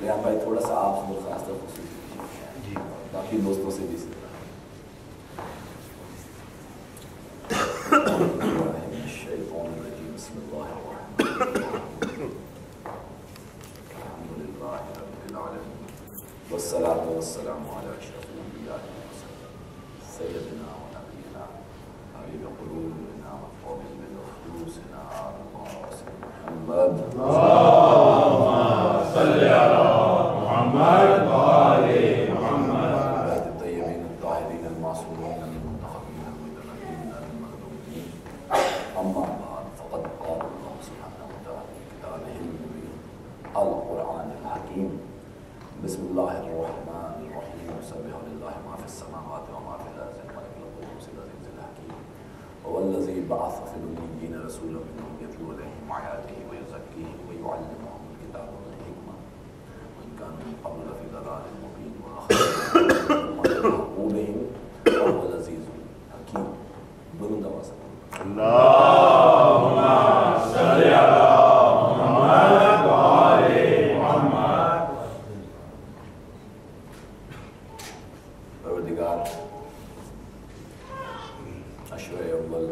ریحان بھائی تھوڑا سا آپ سے درخواست خصوصی باقی دوستوں سے بھی بسم اللہ الحمدللہ رب العالمین والصلاة والسلام علی اشرف الانبیاء والمرسلین سیدنا و نبینا حبیب قلوبنا وقابل نفوسنا محمد اللہم صلی علی محمد وآل محمد الطیبین الطاہرین المعصومین المنتخبین المطہرین المخدومین اما بعد فقد قال اللہ سبحانہ وتعالی فی کتابہ المبین القرآن الحکیم بسم اللہ الرحمن الرحیم سبح للہ ما فی السماوات وما فی الارض الملک القدوس العزیز الحکیم هو الذی بعث فی الامیین رسولا منهم یتلو علیہم آیاتہ ویزکیہم ویعلمہم الکتاب والحکمہ وان کانوا من قبل لفی ضلال مبین وآخرین ما یلحقوا بہم وهو العزیز الحکیم. دونوں دعا سے اللہم صلی علی محمد وآل محمد. پروردگار عشر اول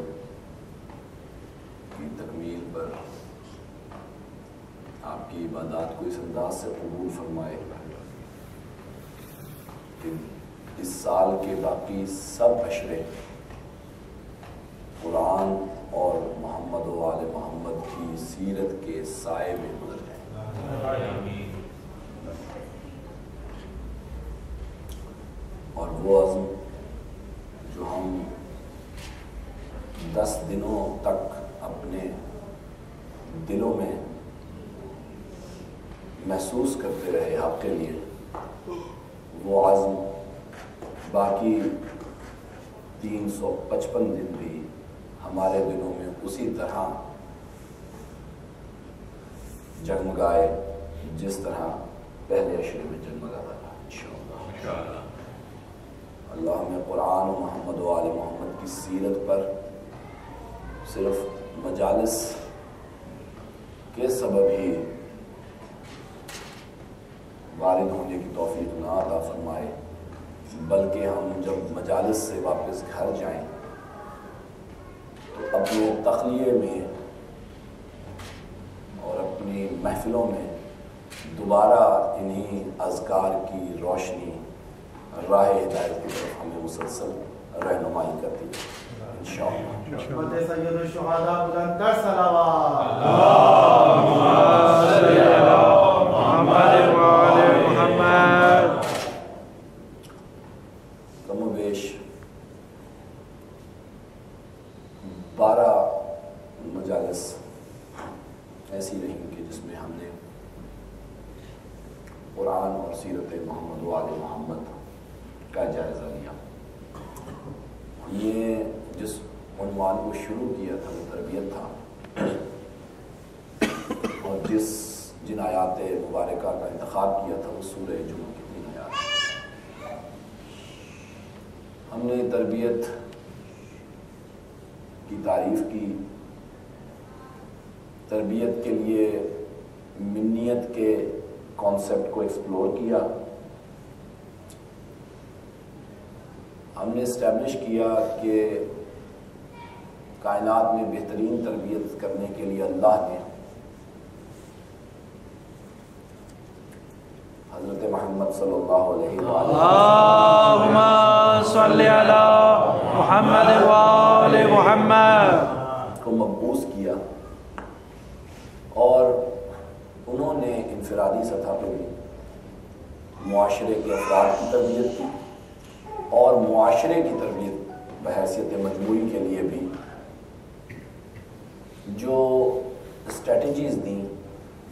کی تکمیل پر آپ کی عبادات کو اس انداز سے قبول فرمائے کہ اس سال کے باقی سب عشرے قرآن اور محمد و آل محمد کی سیرت کے سائے میں گزر جائیں اور وہ عزم جو ہم 10 دنوں تک اپنے دلوں میں محسوس کرتے رہے آپ کے لیے، وہ عزم باقی 355 دن بھی ہمارے دلوں میں اسی طرح جگمگائے جس طرح پہلے عشرے میں جگمگاتا تھا انشاءاللہ. اللہ ہمیں قرآن و محمد و آل محمد کی سیرت پر صرف مجالس کے سبب ہی وارد ہونے کی توفیق نہ عطا فرمائے، بلکہ ہم جب مجالس سے واپس گھر جائیں تو اپنے تخلیے میں اور اپنی محفلوں میں دوبارہ انہی اذکار کی روشنی راہ ہدایت کی طرف ہمیں مسلسل رہنمائی کرتی ہے انشاءاللہ. سید الشہداء بلندتر صلوات اللہم صلی علی محمد وآل محمد. کم و بیش 12 مجالس ایسی رہیں کہ جس میں ہم نے قرآن اور سیرت محمد و آل محمد کا جائزہ لیا. یہ جس عنوان کو شروع کیا تھا وہ تربیت تھا، اور جن آیات مبارکہ کا انتخاب کیا تھا وہ سورہ جمعہ کی 3 آیات. ہم نے تربیت کی تعریف کی، تربیت کے لیے منیت کے کانسیپٹ کو ایکسپلور کیا. ہم نے اسٹیبلش کیا کہ کائنات میں بہترین تربیت کرنے کے لیے اللہ نے حضرت محمد صلی اللہ علیہ وآلہ اللہم صلی علی محمد وآل محمد کو مبعوث کیا، اور انہوں نے انفرادی سطح پہ بھی معاشرے کے افراد کی تربیت کی اور معاشرے کی تربیت بحیثیت مجموعی کے لیے بھی جو اسٹریٹجیز دیں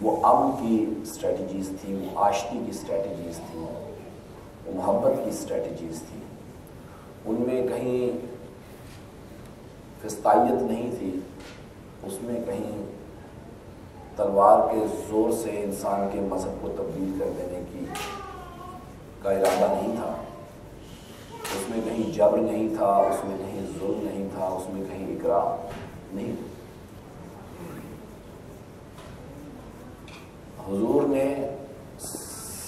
وہ امن کی اسٹریٹجیز تھیں، وہ آشتی کی اسٹریٹجیز تھیں، وہ محبت کی اسٹریٹجیز تھیں. ان میں کہیں فسطائیت نہیں تھی، اس میں کہیں تلوار کے زور سے انسان کے مذہب کو تبدیل کر دینے کا ارادہ نہیں تھا، اس میں کہیں جبر نہیں تھا، اس میں کہیں ظلم نہیں تھا، اس میں کہیں اکراہ نہیں تھا. حضور نے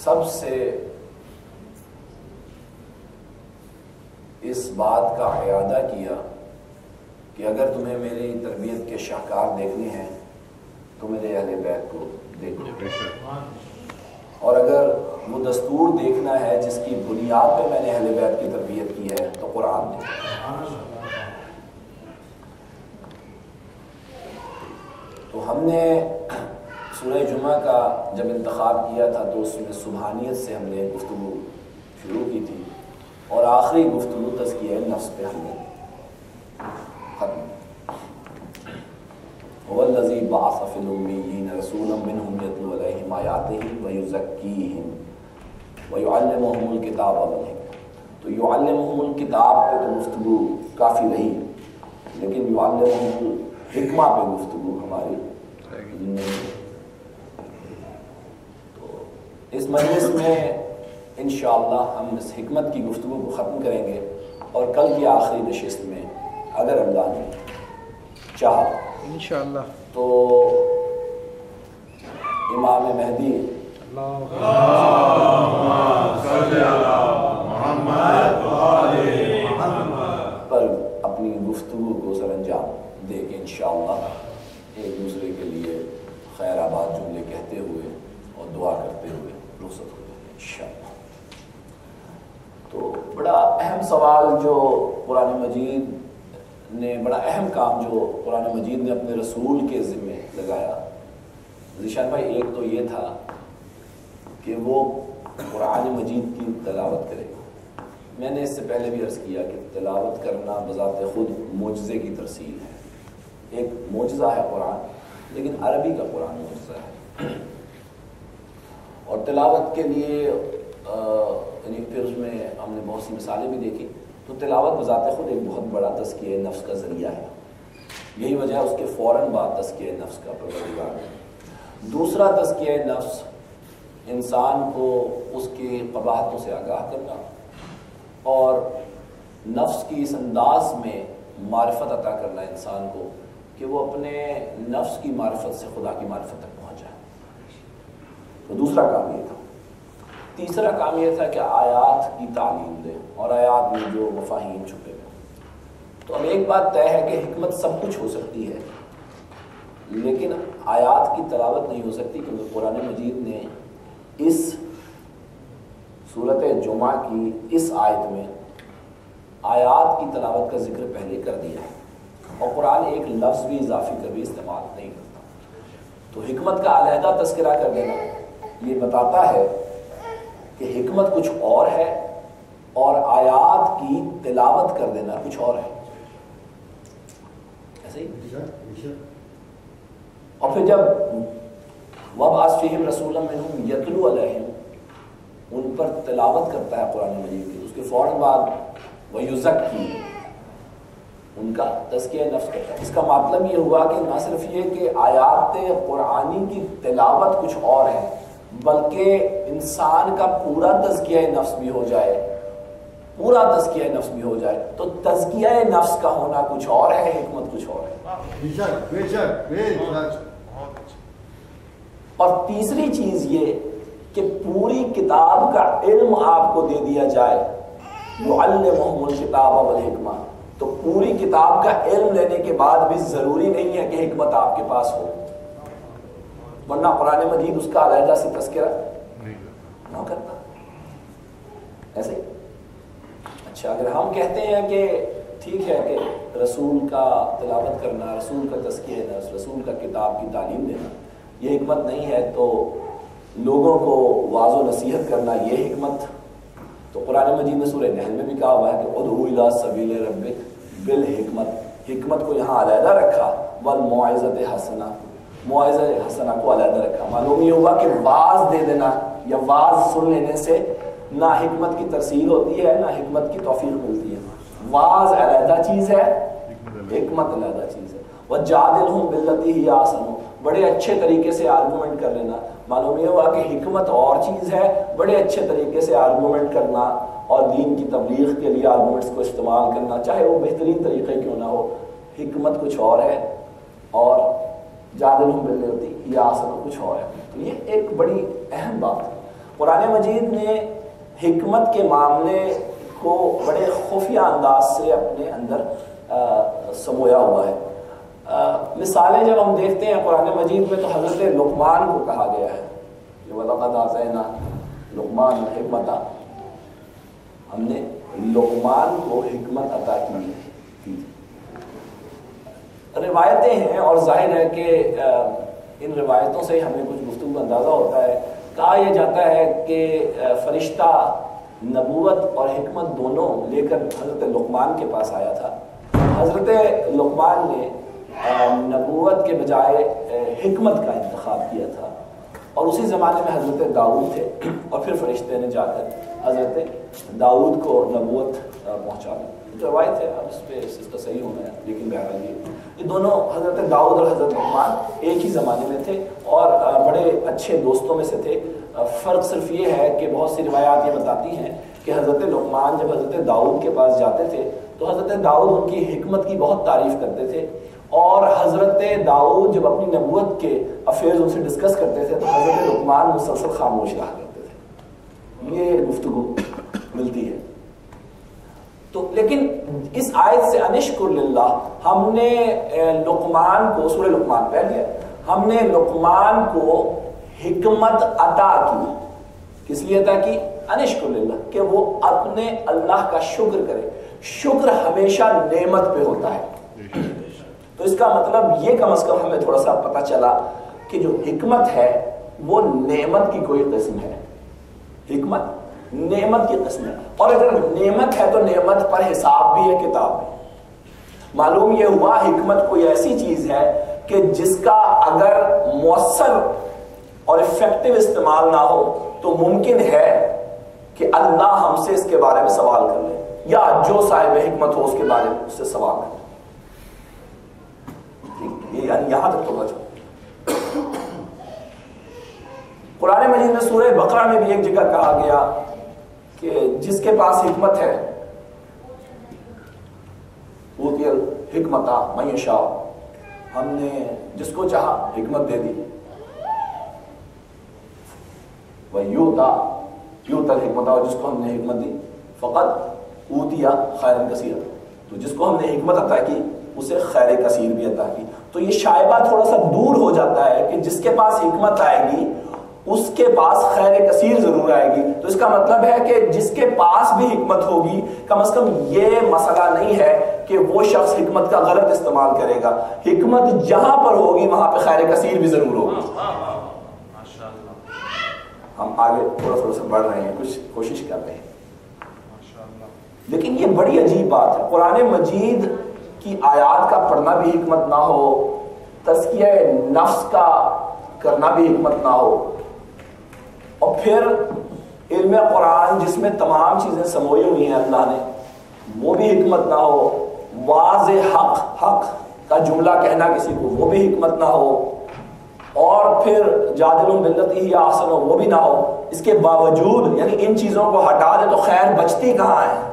سب سے اس بات کا اعادہ کیا کہ اگر تمہیں میری تربیت کے شاہکار دیکھنے ہیں تو میرے اہل بیت کو دیکھو، اور اگر وہ دستور دیکھنا ہے جس کی بنیاد پہ میں نے اہل بیت کی تربیت کی ہے تو قرآن دیکھو۔ تو ہم نے سورہ جمعہ کا جب انتخاب کیا تھا تو اس میں سبحانیت سے ہم نے گفتگو شروع کی تھی، اور آخری گفتگو تزکیہ نفس پہ ہم نے ختم۔ هو الذی بعث فی الامیین رسولا منہم یتلو علیہم آیاتہ ویزکیہم ویعلمہم الکتاب والحکمہ۔ تو یعلمہم الکتاب پہ تو گفتگو کافی رہی، لیکن یعلمہم الحکمہ پہ گفتگو ہماری نہیں۔ تو اس مجلس میں انشاءاللہ ہم اس حکمت کی گفتگو کو ختم کریں گے، اور کل کی آخری نشست میں اگر اللہ نے چاہا انشاءاللہ تو امام مہدی پر اپنی گفتگو کو سر انجام دے کے انشاءاللہ ایک دوسرے کے لیے خیر آباد جملے کہتے ہوئے اور دعا کرتے ہوئے رخصت ہو جائے انشاءاللہ۔ تو بڑا اہم سوال جو قرآن مجید نے، بڑا اہم کام جو قرآن مجید نے اپنے رسول کے ذمے لگایا ذیشان بھائی، ایک تو یہ تھا کہ وہ قرآن مجید کی تلاوت کرے گا۔ میں نے اس سے پہلے بھی عرض کیا کہ تلاوت کرنا بذات خود معجزے کی ترسیل ہے، ایک معجزہ ہے قرآن، لیکن عربی کا قرآن معجزہ ہے۔ اور تلاوت کے لیے یعنی پھر اس میں ہم نے بہت سی مثالیں بھی دیکھی، تو تلاوت بذات خود ایک بہت بڑا تزکیہ نفس کا ذریعہ ہے۔ یہی وجہ ہے اس کے فوراً بعد تزکیہ نفس کا پروردگار ہے۔ دوسرا تزکیہ نفس انسان کو اس کے قباحتوں سے آگاہ کرنا اور نفس کی اس انداز میں معرفت عطا کرنا انسان کو کہ وہ اپنے نفس کی معرفت سے خدا کی معرفت تک پہنچ جائے۔ تو دوسرا کام یہ تھا۔ تیسرا کام یہ تھا کہ آیات کی تعلیم دے، اور آیات میں جو مفاہیم چھپے ہوئے۔ تو اب ایک بات طے ہے کہ حکمت سب کچھ ہو سکتی ہے، لیکن آیات کی تلاوت نہیں ہو سکتی، کیونکہ قرآن مجید نے اس سورۃ جمعہ کی اس آیت میں آیات کی تلاوت کا ذکر پہلے کر دیا ہے، اور قرآن ایک لفظ بھی اضافی کبھی استعمال نہیں کرتا۔ تو حکمت کا علیحدہ تذکرہ کر دینا یہ بتاتا ہے کہ حکمت کچھ اور ہے، اور آیات کی تلاوت کر دینا کچھ اور ہے۔ ایسے ہی؟ اور پھر جب وَبْعَثْ فِيهِمْ رَسُولًا مِّنْهُمْ يَتْلُو عَلَيْهِمْ ان پر تلاوت کرتا ہے قرآن مجید کی، اس کے فوراً بعد وَيُزَكِّي ان کا تزکیہ نفس کرتا ہے۔ اس کا مطلب یہ ہوا کہ نہ صرف یہ کہ آیات قرآنی کی تلاوت کچھ اور ہے، بلکہ انسان کا پورا تزکیہ نفس بھی ہو جائے، پورا تزکیہ نفس بھی ہو جائے، تو تزکیہ نفس کا ہونا کچھ اور ہے، حکمت کچھ اور ہے۔ اور تیسری چیز یہ کہ پوری کتاب کا علم آپ کو دے دیا جائے، یعلمہم الکتاب والحکمہ، تو پوری کتاب کا علم لینے کے بعد بھی ضروری نہیں ہے کہ حکمت آپ کے پاس ہو، ورنہ قرآن مجید اس کا علیحدہ سے تذکرہ نہ کرتا۔ ایسے ہی اچھا، اگر ہم کہتے ہیں کہ ٹھیک ہے کہ رسول کا تلاوت کرنا، رسول کا تزکیہ نفس، رسول کا کتاب کی تعلیم دینا یہ حکمت نہیں ہے، تو لوگوں کو واعظ و نصیحت کرنا یہ حکمت؟ تو قرآن مجید نے سورہ نحل میں بھی کہا ہوا ہے کہ ادعو الی سبیل ربک بالحکمت، حکمت کو یہاں علیحدہ رکھا، والموعظۃ حسنہ، موعظہ حسنہ کو علیحدہ رکھا۔ معلوم یہ ہوا کہ واعظ دے دینا یا واعظ سن لینے سے نہ حکمت کی ترسیل ہوتی ہے نہ حکمت کی توفیق ملتی ہے۔ واعظ علیحدہ چیز ہے، حکمت علیحدہ چیز ہے۔ وَجَادِلْهُمْ بِالَّتِي هِيَ أَحْسَنُ، بڑے اچھے طریقے سے آرگومنٹ کر لینا۔ معلوم یہ ہوا کہ حکمت اور چیز ہے، بڑے اچھے طریقے سے آرگومنٹ کرنا اور دین کی تبلیغ کے لیے آرگومنٹس کو استعمال کرنا، چاہے وہ بہترین طریقے کیوں نہ ہو، حکمت کچھ اور ہے، اور جادلہم باللتی ہی احسن کچھ اور ہے۔ تو یہ ایک بڑی اہم بات ہے۔ قرآن مجید نے حکمت کے معاملے کو بڑے خفیہ انداز سے اپنے اندر سمویا ہوا ہے. مثالیں جب ہم دیکھتے ہیں قرآن مجید میں تو حضرت لقمان کو کہا گیا ہے کہ وَلَقَدْ آتَيْنَا لقمان حکمت، ہم نے لقمان کو حکمت عطا کی. روایتیں ہیں اور ظاہر ہے کہ ان روایتوں سے ہمیں کچھ گفتگو کا اندازہ ہوتا ہے. کہا یہ جاتا ہے کہ فرشتہ نبوت اور حکمت دونوں لے کر حضرت لقمان کے پاس آیا تھا. حضرت لقمان نے نبوت کے بجائے حکمت کا انتخاب کیا تھا، اور اسی زمانے میں حضرت داؤد تھے، اور پھر فرشتے نے جا کر حضرت داؤد کو نبوت پہنچا دی. روایت ہے، اب اس کا صحیح ہونا ہے، لیکن بہرحال یہ دونوں حضرت داؤد اور حضرت لقمان ایک ہی زمانے میں تھے اور بڑے اچھے دوستوں میں سے تھے. فرق صرف یہ ہے کہ بہت سی روایات یہ بتاتی ہیں کہ حضرت لقمان جب حضرت داؤد کے پاس جاتے تھے تو حضرت داؤد ان کی حکمت کی بہت تعریف کرتے تھے، اور حضرت داؤد جب اپنی نبوت کے افیئرز ان سے ڈسکس کرتے تھے تو حضرت لقمان مسلسل خاموش رہا کرتے تھے. یہ گفتگو ملتی ہے. تو لیکن اس آیت سے انشکر للہ ہم نے لقمان کو، سورہ لقمان پہلے ہم نے لقمان کو حکمت عطا کی. کس لیے عطا کی؟ انشکر للہ، کہ وہ اپنے اللہ کا شکر کرے. شکر ہمیشہ نعمت پہ ہوتا ہے. تو اس کا مطلب یہ کم از کم ہمیں تھوڑا سا پتہ چلا کہ جو حکمت ہے وہ نعمت کی کوئی قسم ہے. حکمت نعمت کی قسم ہے، اور اگر نعمت ہے تو نعمت پر حساب بھی ہے، کتاب بھی. معلوم یہ ہوا حکمت کوئی ایسی چیز ہے کہ جس کا اگر مؤثر اور افیکٹو استعمال نہ ہو تو ممکن ہے کہ اللہ ہم سے اس کے بارے میں سوال کر لے، یا جو صاحب حکمت ہو اس کے بارے میں اس سے سوال کر لے. یعنی یہاں تک تو بچو. قرآن مجید میں سورہ بقرہ میں بھی ایک جگہ کہا گیا کہ جس کے پاس حکمت ہے اوتی الحکمت من یشاء، ہم نے جس کو چاہا حکمت دے دی. وَيُؤْتَى الْحِكْمَةَ، اور جس کو ہم نے حکمت دی فقط اوتیا خیرا کثیرا، تو جس کو ہم نے حکمت عطا کی اسے خیر کثیر بھی عطا کی. تو یہ شائبہ تھوڑا سا دور ہو جاتا ہے کہ جس کے پاس حکمت آئے گی اس کے پاس خیر کثیر ضرور آئے گی. تو اس کا مطلب ہے کہ جس کے پاس بھی حکمت ہوگی کم از کم یہ مسئلہ نہیں ہے کہ وہ شخص حکمت کا غلط استعمال کرے گا. حکمت جہاں پر ہوگی وہاں پہ خیر کثیر بھی ضرور ہوگی. ہم آگے تھوڑا سا بڑھ رہے ہیں، کچھ کوشش کر رہے ہیں. لیکن یہ بڑی عجیب بات ہے، قرآن مجید کی آیات کا پڑھنا بھی حکمت نہ ہو، تزکیہ نفس کا کرنا بھی حکمت نہ ہو، اور پھر علم قرآن جس میں تمام چیزیں سموئی ہوئی ہیں اللہ نے وہ بھی حکمت نہ ہو، واضح حق کا جملہ کہنا کسی کو وہ بھی حکمت نہ ہو، اور پھر جادلوا باللتی ہی احسن وہ بھی نہ ہو. اس کے باوجود یعنی ان چیزوں کو ہٹا دے تو خیر بچتی کہاں ہے؟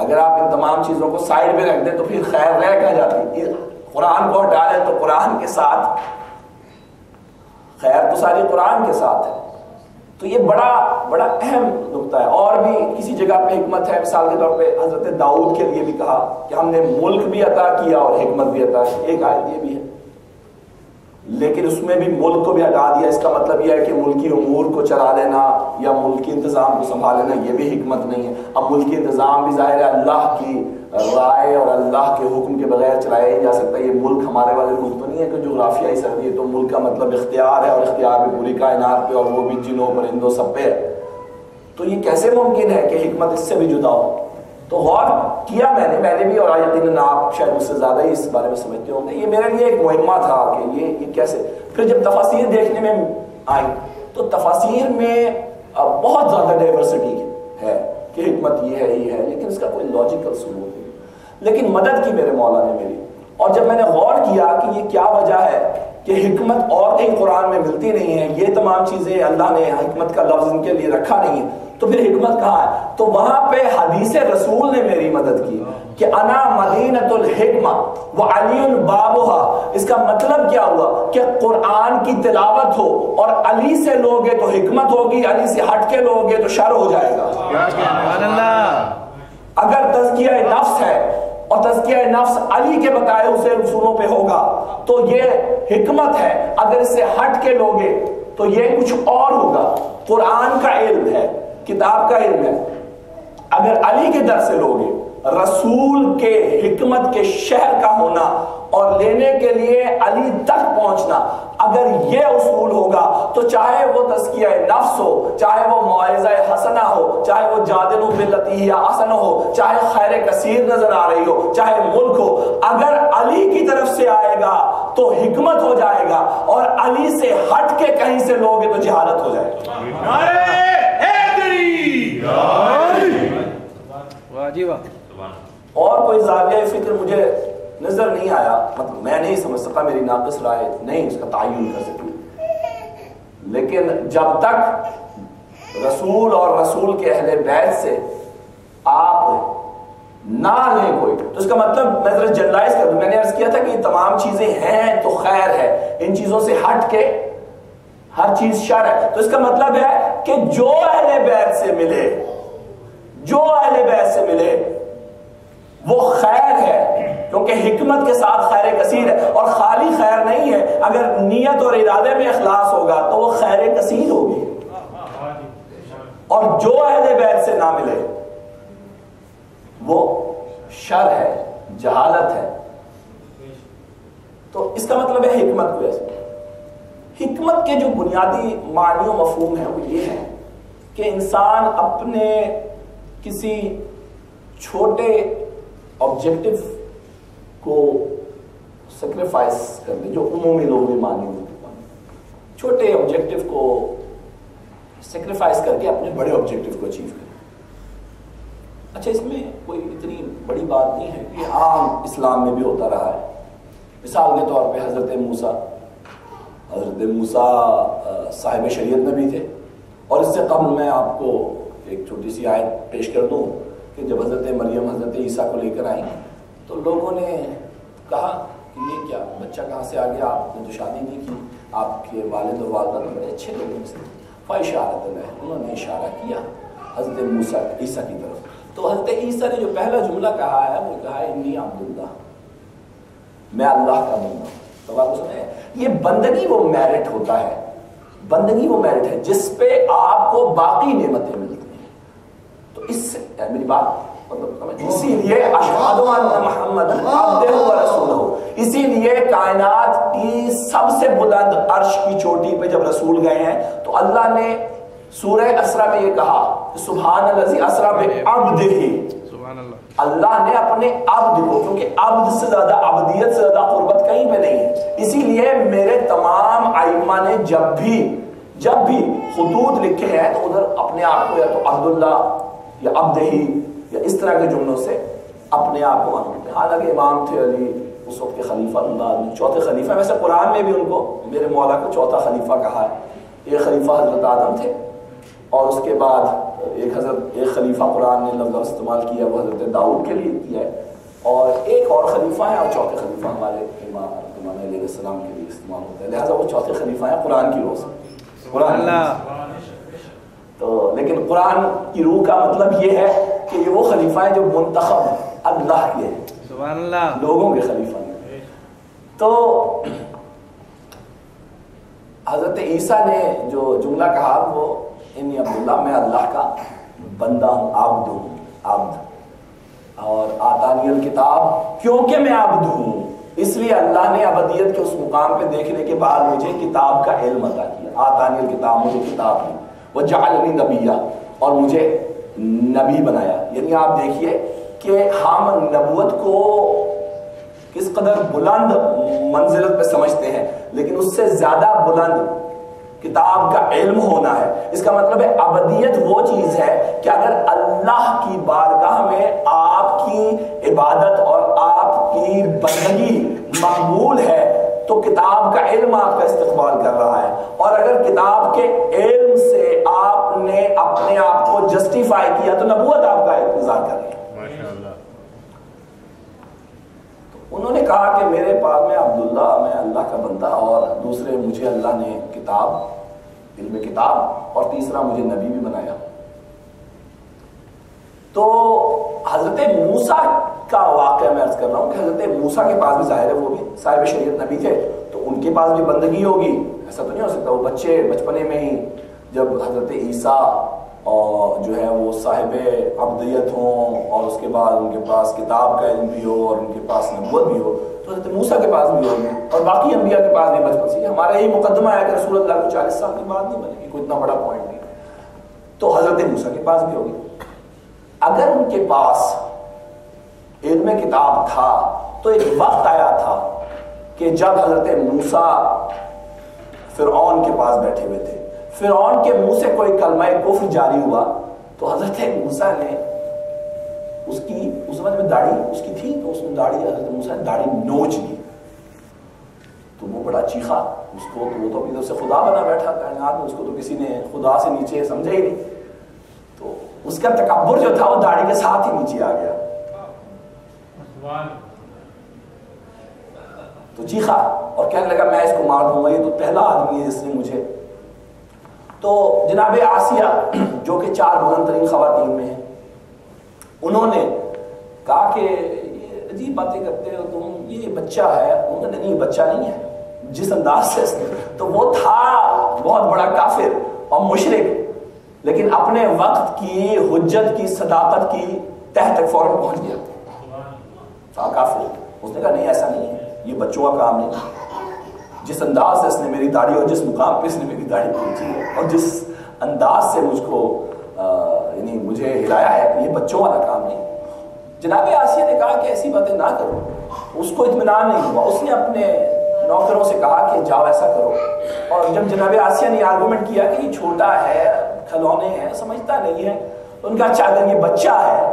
اگر آپ ان تمام چیزوں کو سائڈ پہ رکھ دیں تو پھر خیر رہ کہاں جاتی؟ قرآن کو ہٹا دیں تو قرآن کے ساتھ خیر تو ساری قرآن کے ساتھ ہے. تو یہ بڑا اہم نقطہ ہے. اور بھی کسی جگہ پہ حکمت ہے، مثال کے طور پہ حضرت داؤد کے لیے بھی کہا کہ ہم نے ملک بھی عطا کیا اور حکمت بھی عطا کی. ایک آیت یہ بھی ہے، لیکن اس میں بھی ملک کو بھی ہٹا دیا. اس کا مطلب یہ ہے کہ ملکی امور کو چلا لینا یا ملکی انتظام کو سنبھال لینا یہ بھی حکمت نہیں ہے. اب ملکی انتظام بھی ظاہر ہے اللہ کی رائے اور اللہ کے حکم کے بغیر چلایا ہی جا سکتا ہے. یہ ملک ہمارے والے ملک تو نہیں ہے کہ جغرافیائی سردی ہے تو ملک کا مطلب اختیار ہے، اور اختیار بھی پوری کائنات پہ اور وہ بھی جنوں پرندوں سب پہ ہے. تو یہ کیسے ممکن ہے کہ حکمت اس سے بھی جدا ہو؟ تو غور کیا میں نے بھی، اور یقیناً آپ شاید مجھ سے زیادہ ہی اس بارے میں سمجھتے ہوں گے. یہ میرے لیے ایک مہمہ تھا کہ یہ کیسے. پھر جب تفاسیر دیکھنے میں آئی تو تفاسیر میں بہت زیادہ ڈائیورسٹی ہے کہ حکمت یہ ہے لیکن اس کا کوئی لاجیکل ثبوت نہیں. لیکن مدد کی میرے مولا نے میری، اور جب میں نے غور کیا کہ یہ کیا وجہ ہے کہ حکمت اور کہیں قرآن میں ملتی نہیں ہے، یہ تمام چیزیں اللہ نے حکمت کا لفظ ان کے لیے رکھا نہیں ہے، تو پھر حکمت کہاں ہے؟ تو وہاں پہ حدیث رسول نے میری مدد کی کہ انا مدینۃ الحکمہ وعلی بابھا۔ اس کا مطلب کیا ہوا کہ قرآن کی تلاوت ہو اور علی سے لوگے تو حکمت ہوگی، علی سے ہٹ کے لوگے تو شر ہو جائے گا۔ سبحان اللہ۔ اگر تزکیہ نفس ہے اور تزکیہ نفس علی کے بتائے اسے رسولوں پہ ہوگا تو یہ حکمت ہے، اگر اس سے ہٹ کے لوگے تو یہ کچھ اور ہوگا۔ قرآن کا علم ہے، کتاب کا علم ہے، اگر علی کے در سے لوگے رسول کے حکمت کے شہر کا ہونا اور لینے کے لیے علی تک پہنچنا، اگر یہ اصول ہوگا تو چاہے وہ تزکیہ نفس ہو، چاہے وہ موعظہ حسنہ ہو، چاہے وہ جادلوا باللتی ہی احسن ہو، چاہے خیر کثیر نظر آ رہی ہو، چاہے ملک ہو، اگر علی کی طرف سے آئے گا تو حکمت ہو جائے گا، اور علی سے ہٹ کے کہیں سے لوگے تو جہالت ہو جائے گا۔ اور کوئی زاویہ فکر مجھے نظر نہیں آیا، مطلب میں نہیں سمجھ سکا، میری ناقص رائے نہیں اس کا تعین کر سکی، لیکن جب تک رسول اور رسول کے اہل بیت سے آپ نہ لیں کوئی، تو اس کا مطلب میں ذرا جنرلائز کر دوں، میں نے عرض کیا تھا کہ یہ تمام چیزیں ہیں تو خیر ہے، ان چیزوں سے ہٹ کے ہر چیز شر ہے، تو اس کا مطلب ہے کہ جو اہل بیت سے ملے، جو اہل بیت سے ملے وہ خیر ہے، کیونکہ حکمت کے ساتھ خیر کثیر ہے، اور خالی خیر نہیں ہے، اگر نیت اور ارادے میں اخلاص ہوگا تو وہ خیر کثیر ہوگی، اور جو اہل بیت سے نہ ملے وہ شر ہے، جہالت ہے۔ تو اس کا مطلب ہے حکمت کو ایسے، حکمت کے جو بنیادی معنی و مفہوم ہے وہ یہ ہے کہ انسان اپنے کسی چھوٹے آبجیکٹو کو سیکریفائس کر دے، جو عمومی لوگوں معنی ہوتے ہیں، چھوٹے آبجیکٹو کو سیکریفائس کر کے اپنے بڑے آبجیکٹو کو اچیو کرے۔ اچھا، اس میں کوئی اتنی بڑی بات نہیں ہے، یہ عام اسلام میں بھی ہوتا رہا ہے۔ مثال کے طور پہ حضرت موسیٰ صاحب شریعت نبی تھے، اور اس سے قبل میں آپ کو ایک چھوٹی سی آیت پیش کر دوں کہ جب حضرت مریم حضرت عیسیٰ کو لے کر آئیں تو لوگوں نے کہا کہ یہ کیا بچہ کہاں سے آ گیا، آپ نے تو شادی نہیں کی، آپ کے والد اور والدہ تو بڑے اچھے لوگوں میں سے، فاشارت اللہ، انہوں نے اشارہ کیا حضرت موسیٰ عیسیٰ کی طرف۔ تو حضرت عیسیٰ نے جو پہلا جملہ کہا ہے وہ کہا ہے انی عبداللہ، میں اللہ کا بندہ ہوں۔ تو آپ کو سمجھے، یہ بندگی وہ میرٹ ہوتا ہے، بندگی وہ میرٹ ہے جس پہ آپ کو باقی نعمتیں ملتی ہیں۔ تو اس سے میری بات مطلب اسی لیے اشہد ان محمد عبدہ و رسولہ، اسی لیے کائنات کی سب سے بلند عرش کی چوٹی پہ جب رسول گئے ہیں تو اللہ نے سورہ اسرا میں یہ کہا سبحان الذی اسرا بعبدہ، اللہ نے اپنے عبد کو، کیونکہ عبد سے زیادہ، عبدیت سے زیادہ قربت کہیں پہ نہیں ہے، اسی لیے میرے تمام ائمہ نے جب بھی خطوط لکھے ہیں تو ادھر اپنے آپ کو یا تو عبداللہ یا عبدہی یا اس طرح کے جملوں سے اپنے آپ کو مانتے ہیں۔ حالانکہ امام تھے علی اس وقت کے خلیفہ، اللہ چوتھے خلیفہ، ویسے قرآن میں بھی ان کو میرے مولا کو چوتھا خلیفہ کہا ہے۔ ایک خلیفہ حضرت آدم تھے، اور اس کے بعد ایک خلیفہ قرآن نے لفظ استعمال کیا وہ حضرت داؤد کے لیے کیا ہے، اور ایک اور خلیفہ ہے، اور چوتھے خلیفہ ہمارے امام علیہ السلام کے لیے استعمال ہوتا ہے، لہٰذا وہ چوتھے خلیفہ ہیں قرآن کی روح سے، قرآن تو۔ لیکن قرآن کی روح کا مطلب یہ ہے کہ یہ وہ خلیفہ ہیں جو منتخب اللہ کے ہیں، سبحان اللہ، لوگوں کے خلیفہ ہیں۔ تو حضرت عیسیٰ نے جو جملہ کہا وہ انی عبداللہ، میں اللہ کا بندہ ہوں، عبد ہوں، عبد، اور آتانی الکتاب، کیونکہ میں عبد ہوں اس لیے اللہ نے عبدیت کے اس مقام پہ دیکھنے کے بعد مجھے کتاب کا علم عطا کیا، آتانی الکتاب، مجھے کتاب دی، وجعلنی نبیہ، اور مجھے نبی بنایا۔ یعنی آپ دیکھیے کہ ہم نبوت کو کس قدر بلند منزلت پہ سمجھتے ہیں، لیکن اس سے زیادہ بلند کتاب کا علم ہونا ہے۔ اس کا مطلب ہے عبدیت وہ چیز ہے کہ اگر اللہ کی بارگاہ میں آپ کی عبادت اور آپ کی بندگی مقبول ہے تو کتاب کا علم آپ کا استقبال کر رہا ہے. اور اگر کتاب کے علم سے آپ نے اپنے آپ کو جسٹیفائی کیا تو نبوت آپ کا انتظار کر رہی ہے. انہوں نے کہا کہ میرے پاس میں عبداللہ، میں اللہ کا بندہ، اور دوسرے مجھے اللہ نے کتاب، علم کتاب، اور تیسرا مجھے نبی بھی بنایا. تو حضرت موسیٰ کا واقعہ میں عرض کر رہا ہوں کہ حضرت موسیٰ کے پاس بھی ظاہر ہے وہ بھی صاحب شریعت نبی تھے، تو ان کے پاس بھی بندگی ہوگی. ایسا تو نہیں ہو سکتا وہ بچے بچپنے میں ہی جب حضرت عیسیٰ اور جو ہے وہ صاحب عبدیت ہوں اور اس کے بعد ان کے پاس کتاب کا علم بھی ہو اور ان کے پاس نبوت بھی ہو، تو حضرت موسیٰ کے پاس بھی ہوگی اور باقی انبیاء کے پاس بھی بچپن سے. ہمارا یہی مقدمہ ہے کہ رسول اللہ کو 40 سال کی بات نہیں بنے گی، کوئی اتنا بڑا پوائنٹ نہیں. تو حضرت موسیٰ کے پاس بھی ہوگی. اگر ان کے پاس علم کتاب تھا تو ایک وقت آیا تھا کہ جب حضرت موسیٰ فرعون کے پاس بیٹھے ہوئے تھے، فرعون کے منہ سے کوئی کلمہ کفر جاری ہوا تو حضرت موسیٰ نے اس وقت میں داڑھی اس کی تھی تو اس نے حضرت موسیٰ نے داڑھی نوچ لی تو وہ بڑا چیخا. اس کو تو وہ تو اپنی طرف سے خدا بنا بیٹھا کائنات میں، اس کو تو کسی نے خدا سے نیچے سمجھا ہی نہیں. تو اس کا تکبر جو تھا وہ داڑھی کے ساتھ ہی نیچے آ گیا تو چیخا اور کہنے لگا میں اس کو مار دوں گا، یہ تو پہلا آدمی ہے جس نے مجھے. تو جناب آسیہ جو کہ 4 بلند ترین خواتین میں ہیں، انہوں نے کہا کہ یہ عجیب باتیں کرتے ہو تم، یہ بچہ ہے. انہوں نے نہیں بچہ نہیں ہے، جس انداز سے تو وہ تھا بہت بڑا کافر اور مشرک، لیکن اپنے وقت کی حجت کی صداقت کی تہ تک فوراً پہنچ گیا تھا کافر. اس نے کہا نہیں ایسا نہیں ہے، یہ بچوں کا کام نہیں. جس انداز سے اس نے میری داڑھی اور جس مقام پہ اس نے میری داڑھی پہنچی ہے اور جس انداز سے مجھ کو یعنی مجھے ہلایا ہے، یہ بچوں والا کام نہیں. جناب آسیہ نے کہا کہ ایسی باتیں نہ کرو. اس کو اطمینان نہیں ہوا. اس نے اپنے نوکروں سے کہا کہ جاؤ ایسا کرو. اور جب جناب آسیہ نے آرگومنٹ کیا کہ یہ چھوٹا ہے، کھلونے ہیں، سمجھتا نہیں ہے، تو ان کا اچھا اگر یہ بچہ ہے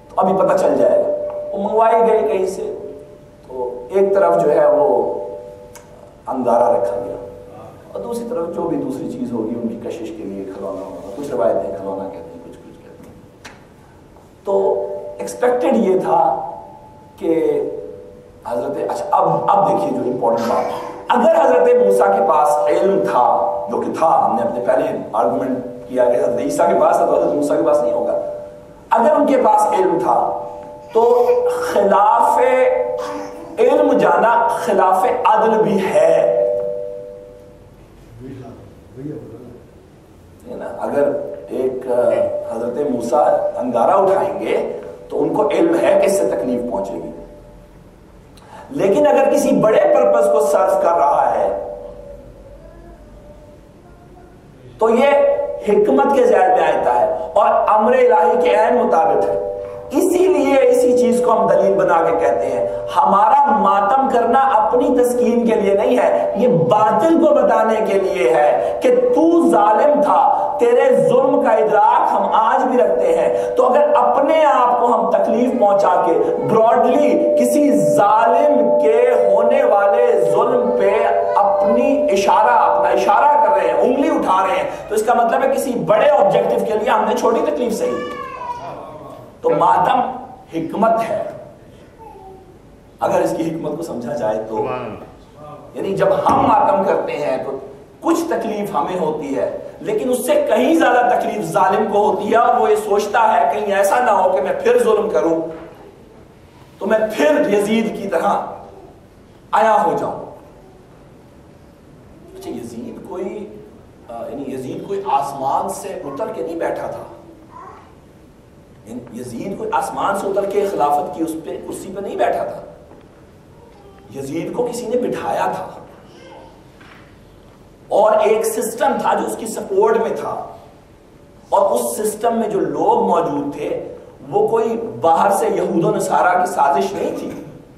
تو ابھی پتہ چل جائے گا. وہ منگوائی گئی کہیں سے، تو ایک طرف جو ہے وہ انگارہ رکھا گیا اور دوسری طرف جو بھی دوسری چیز ہوگی ان کی کشش کے لیے کھلونا ہوگا. کچھ روایتیں کھلونا کہتے ہیں، کچھ کہتے ہیں. تو ایکسپیکٹڈ یہ تھا کہ حضرت اب دیکھیے جو امپورٹنٹ بات، اگر حضرت موسیٰ کے پاس علم تھا، جو کہ تھا، ہم نے اپنے پہلے آرگومنٹ کیا کہ حضرت عیسیٰ کے پاس تھا تو حضرت موسیٰ کے پاس نہیں ہوگا. اگر ان کے پاس علم تھا تو خلاف علم جانا خلاف عدل بھی ہے نا. اگر ایک حضرت موسیٰ انگارہ اٹھائیں گے تو ان کو علم ہے کہ اس سے تکلیف پہنچے گی، لیکن اگر کسی بڑے پرپس کو سرو کر رہا ہے تو یہ حکمت کے ذیل میں آتا ہے اور امر الہی کے عین مطابق ہے. اسی لیے اسی چیز کو ہم دلیل بنا کے کہتے ہیں ہمارا ماتم کرنا اپنی تسکین کے لیے نہیں ہے، یہ باطل کو بتانے کے لیے ہے کہ تو ظالم تھا، تیرے ظلم کا ادراک ہم آج بھی رکھتے ہیں. تو اگر اپنے آپ کو ہم تکلیف پہنچا کے براڈلی کسی ظالم کے ہونے والے ظلم پہ اپنا اشارہ کر رہے ہیں، انگلی اٹھا رہے ہیں، تو اس کا مطلب ہے کسی بڑے آبجیکٹو کے لیے ہم نے چھوٹی تکلیف سہی. تو ماتم حکمت ہے اگر اس کی حکمت کو سمجھا جائے تو. یعنی جب ہم ماتم کرتے ہیں تو کچھ تکلیف ہمیں ہوتی ہے، لیکن اس سے کہیں زیادہ تکلیف ظالم کو ہوتی ہے اور وہ یہ سوچتا ہے کہیں ایسا نہ ہو کہ میں پھر ظلم کروں تو میں پھر یزید کی طرح آیا ہو جاؤں. اچھا یزید کوئی آسمان سے اتر کے نہیں بیٹھا تھا. یزید کوئی آسمان سے اتر کے خلافت کی اس پہ کرسی پہ نہیں بیٹھا تھا. یزید کو کسی نے بٹھایا تھا اور ایک سسٹم تھا جو اس کی سپورٹ میں تھا، اور اس سسٹم میں جو لوگ موجود تھے وہ کوئی باہر سے یہود و نصارہ کی سازش نہیں تھی.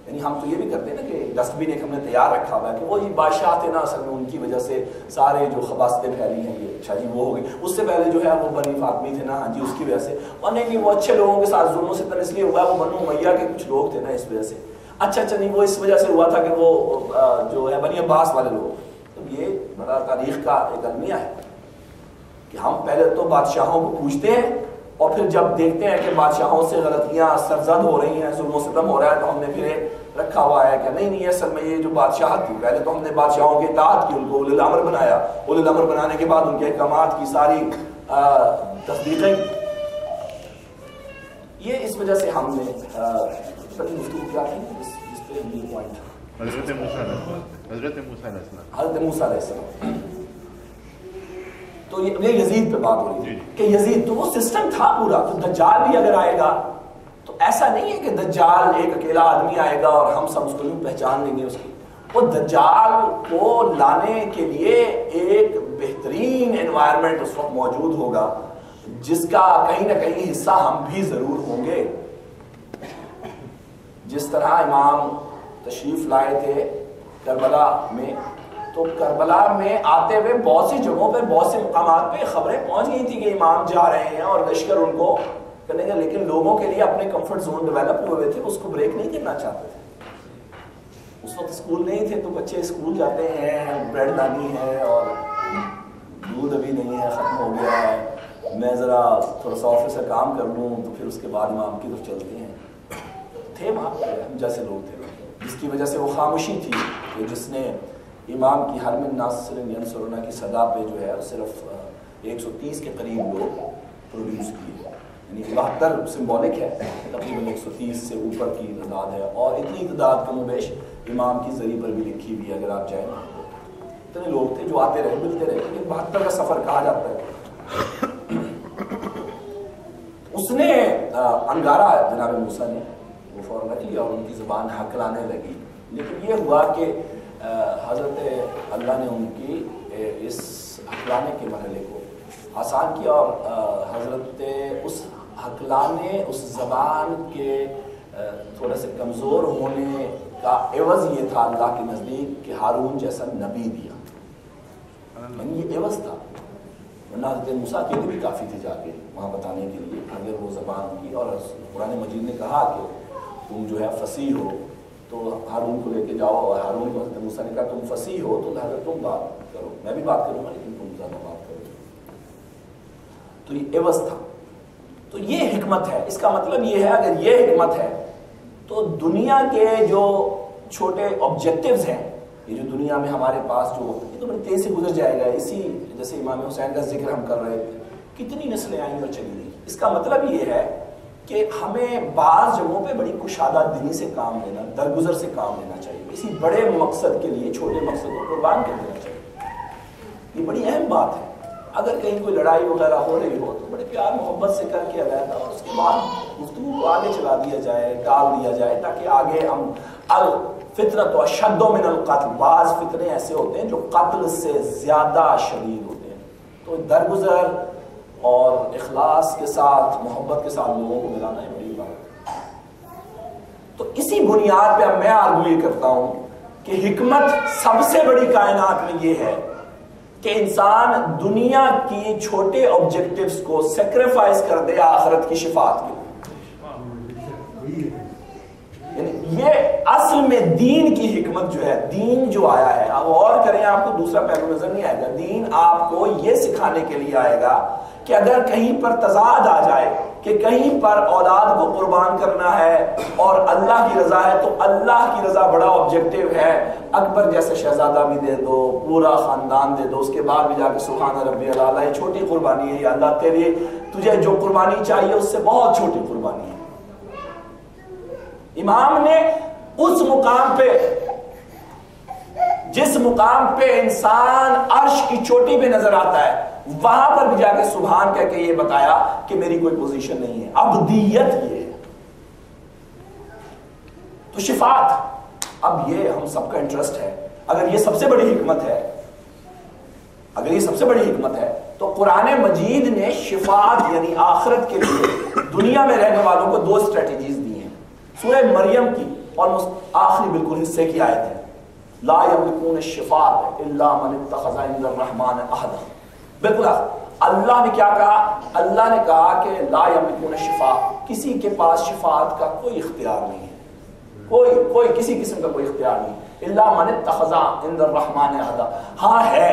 یعنی ہم تو یہ بھی کرتے ہیں نا کہ ڈسٹ بن ایک ہم نے تیار رکھا ہوا ہے کہ وہ یہ بادشاہ تھے نا، اصل میں ان کی وجہ سے سارے جو خباستیں پھیلی ہیں یہ اچھا جی وہ ہو گئی. اس سے پہلے جو ہے وہ بنی فاطمی تھے نا، ہاں جی اس کی وجہ سے، اور نہیں وہ اچھے لوگوں کے ساتھ ظلم و ستم اس لیے ہوا، وہ بنو امیہ کے کچھ لوگ تھے نا اس وجہ سے. اچھا نہیں وہ اس وجہ سے ہوا تھا کہ وہ جو ہے بنی عباس والے لوگ. تو یہ بڑا تاریخ کا ایک المیہ ہے کہ ہم پہلے تو بادشاہوں کو پوچھتے ہیں اور پھر جب دیکھتے ہیں کہ بادشاہوں سے غلطیاں سرزد ہو رہی ہیں, ظلم و ستم ہو رہا ہے, تو ہم نے پھر رکھا ہوا ہے کہ نہیں اصل میں یہ جو بادشاہت تھی, پہلے تو ہم نے بادشاہوں کی اطاعت کی, ان کو اولی الامر بنایا, اولی الامر بنانے کے بعد ان کے احکامات کی ساری تصدیقیں. یہ اس وجہ سے ہم نے گفتگو کیا تھی جس پہ یہ پوائنٹ حضرت موسیٰ علیہ السلام. تو یہ یزید پہ بات ہو رہی ہے کہ یزید تو وہ سسٹم تھا پورا. تو دجال بھی اگر آئے گا تو ایسا نہیں ہے کہ دجال ایک اکیلا آدمی آئے گا اور ہم سب اس کو یوں پہچان لیں گے اس کی. وہ دجال کو لانے کے لیے ایک بہترین انوائرمنٹ اس وقت موجود ہوگا جس کا کہیں نہ کہیں حصہ ہم بھی ضرور ہوں گے. جس طرح امام تشریف لائے تھے کربلا میں, تو کربلا میں آتے ہوئے بہت سی جگہوں پہ بہت سے مقامات پہ خبریں پہنچ گئی تھی کہ امام جا رہے ہیں اور لشکر ان کو کرنے گا, لیکن لوگوں کے لیے اپنے کمفرٹ زون ڈیولپ ہوئے تھے, اس کو بریک نہیں کرنا چاہتے تھے. اس وقت اسکول نہیں تھے تو بچے اسکول جاتے ہیں, بریڈ لانی ہے اور دودھ ابھی نہیں ہے, ختم ہو گیا ہے, میں ذرا تھوڑا سا آفس کا کام کر لوں تو پھر اس کے بعد امام کی طرف چلتے ہیں. تھے وہاں ہم جیسے لوگ تھے, جس کی وجہ سے وہ خاموشی تھی کہ جس نے امام کی حرم الناصر ینصرنا کی صدا پہ جو ہے صرف 130 کے قریب لوگ پروڈیوس کیے, یعنی 72 سمبولک ہے, تقریباً 130 سے اوپر کی تعداد ہے, اور اتنی تعداد کم و بیش امام کی ذریعے پر بھی لکھی ہوئی ہے. اگر آپ جائیں اتنے لوگ تھے جو آتے رہے ملتے رہے, لیکن 72 کا سفر کہا جاتا ہے. اس نے انگارا جناب موسیٰ نے وہ فوراً رکھ لیا اور ان کی زبان حق لانے لگی. لیکن یہ ہوا کہ حضرت اللہ نے ان کی اس حقلانے کے مرحلے کو آسان کیا, اور حضرت اس حقلانے اس زبان کے تھوڑا سے کمزور ہونے کا عوض یہ تھا اللہ کے نزدیک کہ ہارون جیسا نبی دیا, یعنی یہ عوض تھا. ورنہ حضرت موسیٰ کے لیے بھی کافی تھے جا کے وہاں بتانے کے لیے اگر وہ زبان کی. اور قرآن مجید نے کہا کہ تم جو ہے فصیح ہو تو ہارون کو لے کے جاؤ, اور ہارون کو حضرت موسیٰ نے کہا تم فصیح ہو تو لہذا تم بات کرو, میں بھی بات کروں گا لیکن تم زیادہ بات کرو. تو یہ عوض تھا. تو یہ حکمت ہے. اس کا مطلب یہ ہے اگر یہ حکمت ہے تو دنیا کے جو چھوٹے آبجیکٹیوز ہیں, یہ جو دنیا میں ہمارے پاس جو یہ تو بڑی تیز سے گزر جائے گا. اسی جیسے امام حسین کا ذکر ہم کر رہے تھے, کتنی نسلیں آئیں اور چلی گئی. اس کا مطلب یہ ہے کہ ہمیں بعض جگہوں پہ بڑی کشادہ دلی سے کام لینا, درگزر سے کام لینا چاہیے. کسی بڑے مقصد کے لیے چھوٹے مقصد کو قربان کر دینا چاہیے. یہ بڑی اہم بات ہے. اگر کہیں کوئی لڑائی وغیرہ ہو رہی ہو تو بڑے پیار محبت سے کر کے علیحدہ, اور اس کے بعد گفتگو کو آگے چلا دیا جائے, ٹال دیا جائے, تاکہ آگے ہم الفطرت اشد من القتل, بعض فتنے ایسے ہوتے ہیں جو قتل سے زیادہ شدید ہوتے ہیں. تو درگزر اور اخلاص کے ساتھ محبت کے ساتھ لوگوں کو ملانا ہے بڑی بات. تو اسی بنیاد پہ اب میں آرگو یہ کرتا ہوں کہ حکمت سب سے بڑی کائنات میں یہ ہے کہ انسان دنیا کی چھوٹے آبجیکٹیوز کو سیکریفائز کر دے آخرت کی شفاعت کے لیے. یعنی یہ اصل میں دین کی حکمت جو ہے, دین جو آیا ہے, آپ غور کریں آپ کو دوسرا پہلو نظر نہیں آئے گا. دین آپ کو یہ سکھانے کے لیے آئے گا کہ اگر کہیں پر تضاد آ جائے کہ کہیں پر اولاد کو قربان کرنا ہے اور اللہ کی رضا ہے, تو اللہ کی رضا بڑا آبجیکٹیو ہے. اکبر جیسا شہزادہ بھی دے دو, پورا خاندان دے دو, اس کے بعد بھی جا کے سبحان ربی الاعلی, یہ چھوٹی قربانی ہے, یا اللہ تیرے تجھے جو قربانی چاہیے اس سے بہت چھوٹی قربانی ہے. امام نے اس مقام پہ, جس مقام پہ انسان عرش کی چوٹی پہ نظر آتا ہے, وہاں پر بھی جا کے سبحان کہہ کے یہ بتایا کہ میری کوئی پوزیشن نہیں ہے, عبدیت یہ ہے. تو شفاعت, اب یہ ہم سب کا انٹرسٹ ہے. اگر یہ سب سے بڑی حکمت ہے, اگر یہ سب سے بڑی حکمت ہے تو قرآن مجید نے شفاعت یعنی آخرت کے لیے دنیا میں رہنے والوں کو 2 اسٹریٹجیز دی ہیں. سورہ مریم کی آلموسٹ آخری بالکل حصے کی آیت ہے, لا یملکون الشفاعۃ الا من اتخذ عند الرحمن عہدا. بالکل اللہ نے کیا کہا؟ اللہ نے کہا کہ لا یملکون الشفاعۃ, کسی کے پاس شفاعت کا کوئی اختیار نہیں ہے, کوئی کسی قسم کا کوئی اختیار نہیں. الا من اتخذ عند الرحمن عہدا. ہاں ہے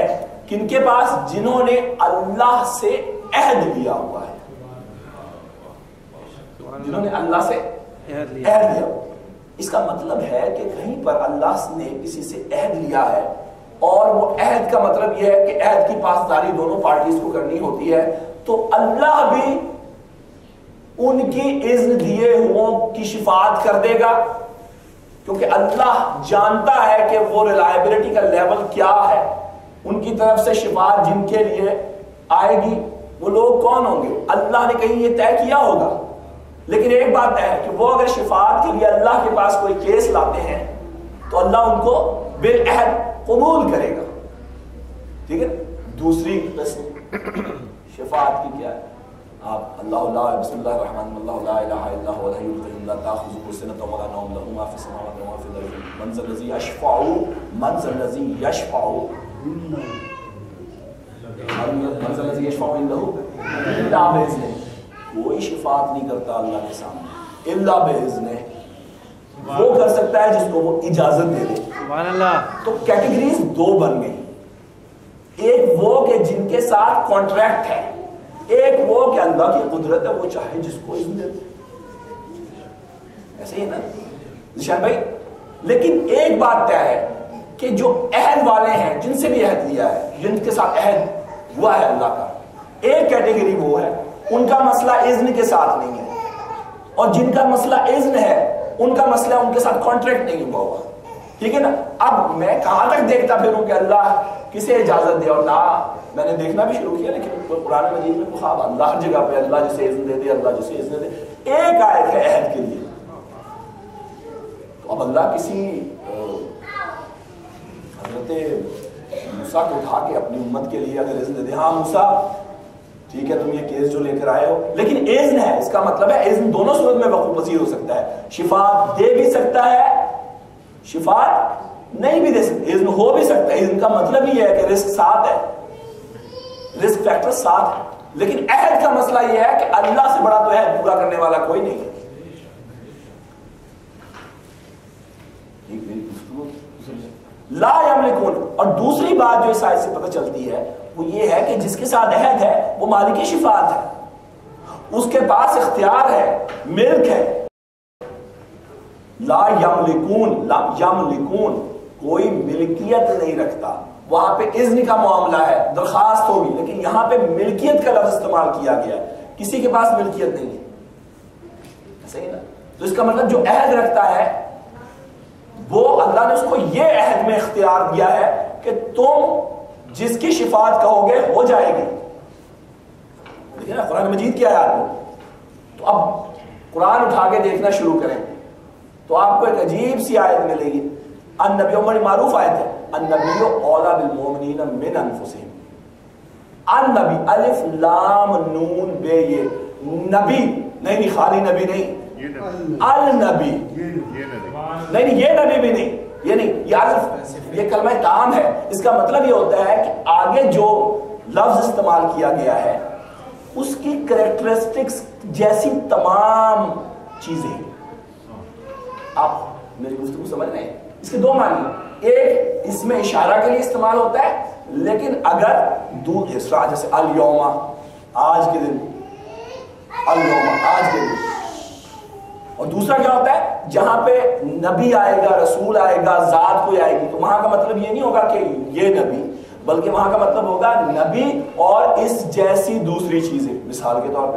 کن کے پاس؟ جنہوں نے اللہ سے عہد لیا ہوا ہے. جنہوں نے اللہ سے عہد لیا. اس کا مطلب ہے کہ کہیں پر اللہ نے کسی سے عہد لیا ہے اور وہ عہد کا مطلب یہ ہے کہ عہد کی پاسداری دونوں پارٹیز کو کرنی ہوتی ہے, تو اللہ بھی ان کی اذن دیے ہوں کی شفاعت کر دے گا, کیونکہ اللہ جانتا ہے کہ وہ ریلائبلٹی کا لیول کیا ہے. ان کی طرف سے شفاعت جن کے لیے آئے گی وہ لوگ کون ہوں گے, اللہ نے کہیں یہ طے کیا ہوگا. لیکن ایک بات ہے کہ وہ اگر شفاعت کے لیے اللہ کے پاس کوئی کیس لاتے ہیں تو اللہ ان کو بالعہد قبول کرے گا. ٹھیک ہے. دوسری قسم شفاعت کی کیا ہے؟ آپ اللہ بسم اللہ الرحمن اللہ لا الہ الا هو الحی القیوم لا تاخذہ سنۃ ولا نوم له ما فی السماوات وما فی الارض من ذا الذی یشفع عنده الا باذنہ. کوئی شفاعت نہیں کرتا اللہ کے سامنے الا باذنہ. وہ کر سکتا ہے جس کو وہ اجازت دے دے. سبحان اللہ. تو کیٹیگریز دو بن گئی. ایک وہ کہ جن کے ساتھ کانٹریکٹ ہے, ایک وہ کہ اللہ کی قدرت ہے, وہ چاہے جس کو اذن دے. ایسے ہی نا نشان بھائی. لیکن ایک بات طے ہے کہ جو عہد والے ہیں, جن سے بھی عہد لیا ہے, جن کے ساتھ عہد ہوا ہے اللہ کا, ایک کیٹیگری وہ ہے ان کا مسئلہ اذن کے ساتھ نہیں ہے, اور جن کا مسئلہ اذن ہے ان کا مسئلہ ان کے ساتھ کانٹریکٹ نہیں ہوا ہوا. ٹھیک ہے نا. اب میں کہاں تک دیکھتا پھروں کہ اللہ کسے اجازت دے, اور نہ میں نے دیکھنا بھی شروع کیا, لیکن قرآن مجید میں خواب اللہ ہر جگہ پہ اللہ جسے اذن دے دے, اللہ جسے اذن دے. ایک آیت ہے عہد کے لیے. تو اب اللہ کسی حضرت موسیٰ کو اٹھا کے اپنی امت کے لیے اگر اذن دے دے, ہاں موسیٰ ٹھیک ہے تم یہ کیس جو لے کر آئے ہو, لیکن اذن ہے, اس کا مطلب ہے اذن دونوں صورت میں وقوع پذیر ہو سکتا ہے. شفاعت دے بھی سکتا ہے, شفاعت نہیں بھی دے سکتا, اذن ہو بھی سکتا ہے. اذن کا مطلب یہ ہے کہ رسک ساتھ ہے, رسک فیکٹر ساتھ ہے. لیکن عہد کا مسئلہ یہ ہے کہ اللہ سے بڑا تو عہد پورا کرنے والا کوئی نہیں ہے. لا یملکون. اور دوسری بات جو اس آیت سے پتہ چلتی ہے وہ یہ ہے کہ جس کے ساتھ عہد ہے وہ مالک شفاعت ہے, اس کے پاس اختیار ہے, ملک ہے. لا یملکون, لا یملکون کوئی ملکیت نہیں رکھتا. وہاں پہ اذن کا معاملہ ہے, درخواست ہوگی, لیکن یہاں پہ ملکیت کا لفظ استعمال کیا گیا ہے. کسی کے پاس ملکیت نہیں ہے. صحیح نا. تو اس کا مطلب جو عہد رکھتا ہے وہ اللہ نے اس کو یہ عہد میں اختیار دیا ہے کہ تم جس کی شفاعت کہو گے ہو جائے گی. دیکھیں نا قرآن مجید کی آیات میں. تو اب قرآن اٹھا کے دیکھنا شروع کریں تو آپ کو ایک عجیب سی آیت ملے گی. النبی, بڑی معروف آیت ہے, النبی اولا بالمؤمنین من انفسہم. النبی الف لام نون بے, یہ نبی نہیں, خالی نبی نہیں, النبی نہیں, یہ نبی بھی نہیں, یہ نہیں, یہ الف, یہ کلمہ تام ہے. اس کا مطلب یہ ہوتا ہے کہ آگے جو لفظ استعمال کیا گیا ہے اس کی کریکٹرسٹکس جیسی تمام چیزیں. آپ میری گفتگو سمجھ رہے ہیں؟ اس کے دو معنی, ایک اس میں اشارہ کے لیے استعمال ہوتا ہے, لیکن اگر جیسے الیوم آج کے دن, الیوم آج کے دن. اور دوسرا کیا ہوتا ہے جہاں پہ نبی آئے گا, رسول آئے گا, ذات کوئی آئے گی, تو وہاں کا مطلب یہ نہیں ہوگا کہ یہ نبی, بلکہ وہاں کا مطلب ہوگا نبی اور اس جیسی دوسری چیزیں. مثال کے طور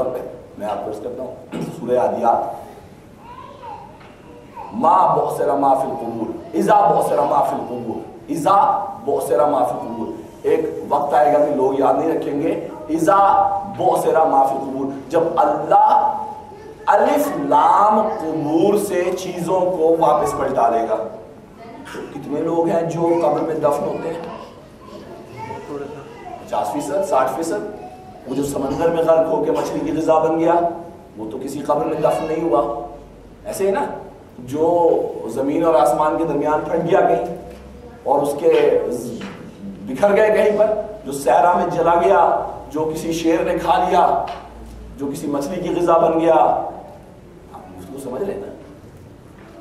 پہ میں آپ کو اس کرتا ہوں سورہ عادیات, ما بؤثر ما فی القبور, اذا بؤثر ما فی القبور, اذا بؤثر ما فی القبور. ایک وقت آئے گا کہ لوگ یاد نہیں رکھیں گے, اذا بؤثر ما فی القبور, جب اللہ الف لام قبور سے چیزوں کو واپس پلٹا لے گا. کتنے لوگ ہیں جو قبر میں دفن ہوتے ہیں؟ 50%, 60%. وہ جو سمندر میں غرق ہو کے مچھلی کی غذا بن گیا وہ تو کسی قبر میں دفن نہیں ہوا. ایسے ہی نا جو زمین اور آسمان کے درمیان پھٹ گیا کہیں اور اس کے بکھر گئے کہیں پر, جو صحرا میں جلا گیا, جو کسی شیر نے کھا لیا, جو کسی مچھلی کی غذا بن گیا. آپ سمجھ رہے نا؟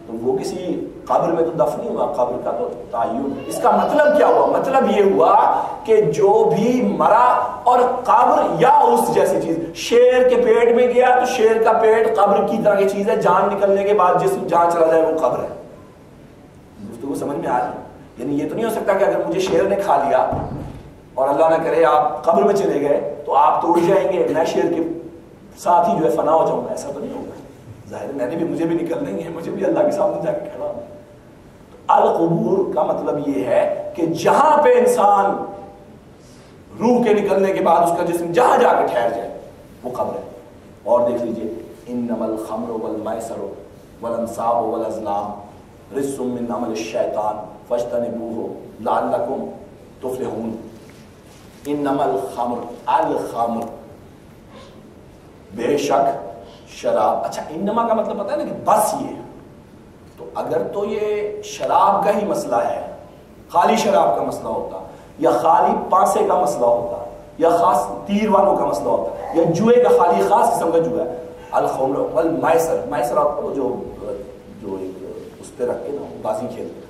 تو وہ کسی قبر میں تو دفن نہیں ہوا، قبر کا تو تعین. اس کا مطلب کیا ہوا؟ مطلب یہ ہوا کہ جو بھی مرا اور قبر یا اس جیسی چیز، شیر کے پیٹ میں گیا تو شیر کا پیٹ قبر کی طرح کی چیز ہے، جان نکلنے کے بعد جسم جہاں چلا جائے وہ قبر ہے. گفتگو سمجھ میں آ رہی؟ یعنی یہ تو نہیں ہو سکتا کہ اگر مجھے شیر نے کھا لیا اور اللہ نہ کرے آپ قبر میں چلے گئے تو آپ تو اٹھ جائیں گے، میں شیر کے ساتھ ہی جو ہے فنا ہو جاؤں گا. ایسا تو نہیں ہوگا. ظاہر ہے میں نے بھی، مجھے بھی نکلنا ہی ہے، مجھے بھی اللہ کے سامنے جا کے کھڑا ہوں. تو القبور کا مطلب یہ ہے کہ جہاں پہ انسان روح کے نکلنے کے بعد اس کا جسم جہاں جا کے ٹھہر جائے وہ قبر ہے. اور دیکھ لیجئے انما الخمر والمیسر والانصاب والازلام رجس من عمل الشیطان فاجتنبوہ لعلکم تفلحون. انما الخمر بے شک شراب. اچھا انما کا مطلب پتا ہے نا کہ بس یہ ہے. تو اگر تو یہ شراب کا ہی مسئلہ ہے، خالی شراب کا مسئلہ ہوتا، یا خالی پانسے کا مسئلہ ہوتا، یا خاص تیر والوں کا مسئلہ ہوتا، یا جوئے کا خالی خاص قسم کا جوا ہے. الخمر والمیسر، میسر آپ کو جو ایک اس پہ رکھ کے نا بازی کھیلتے.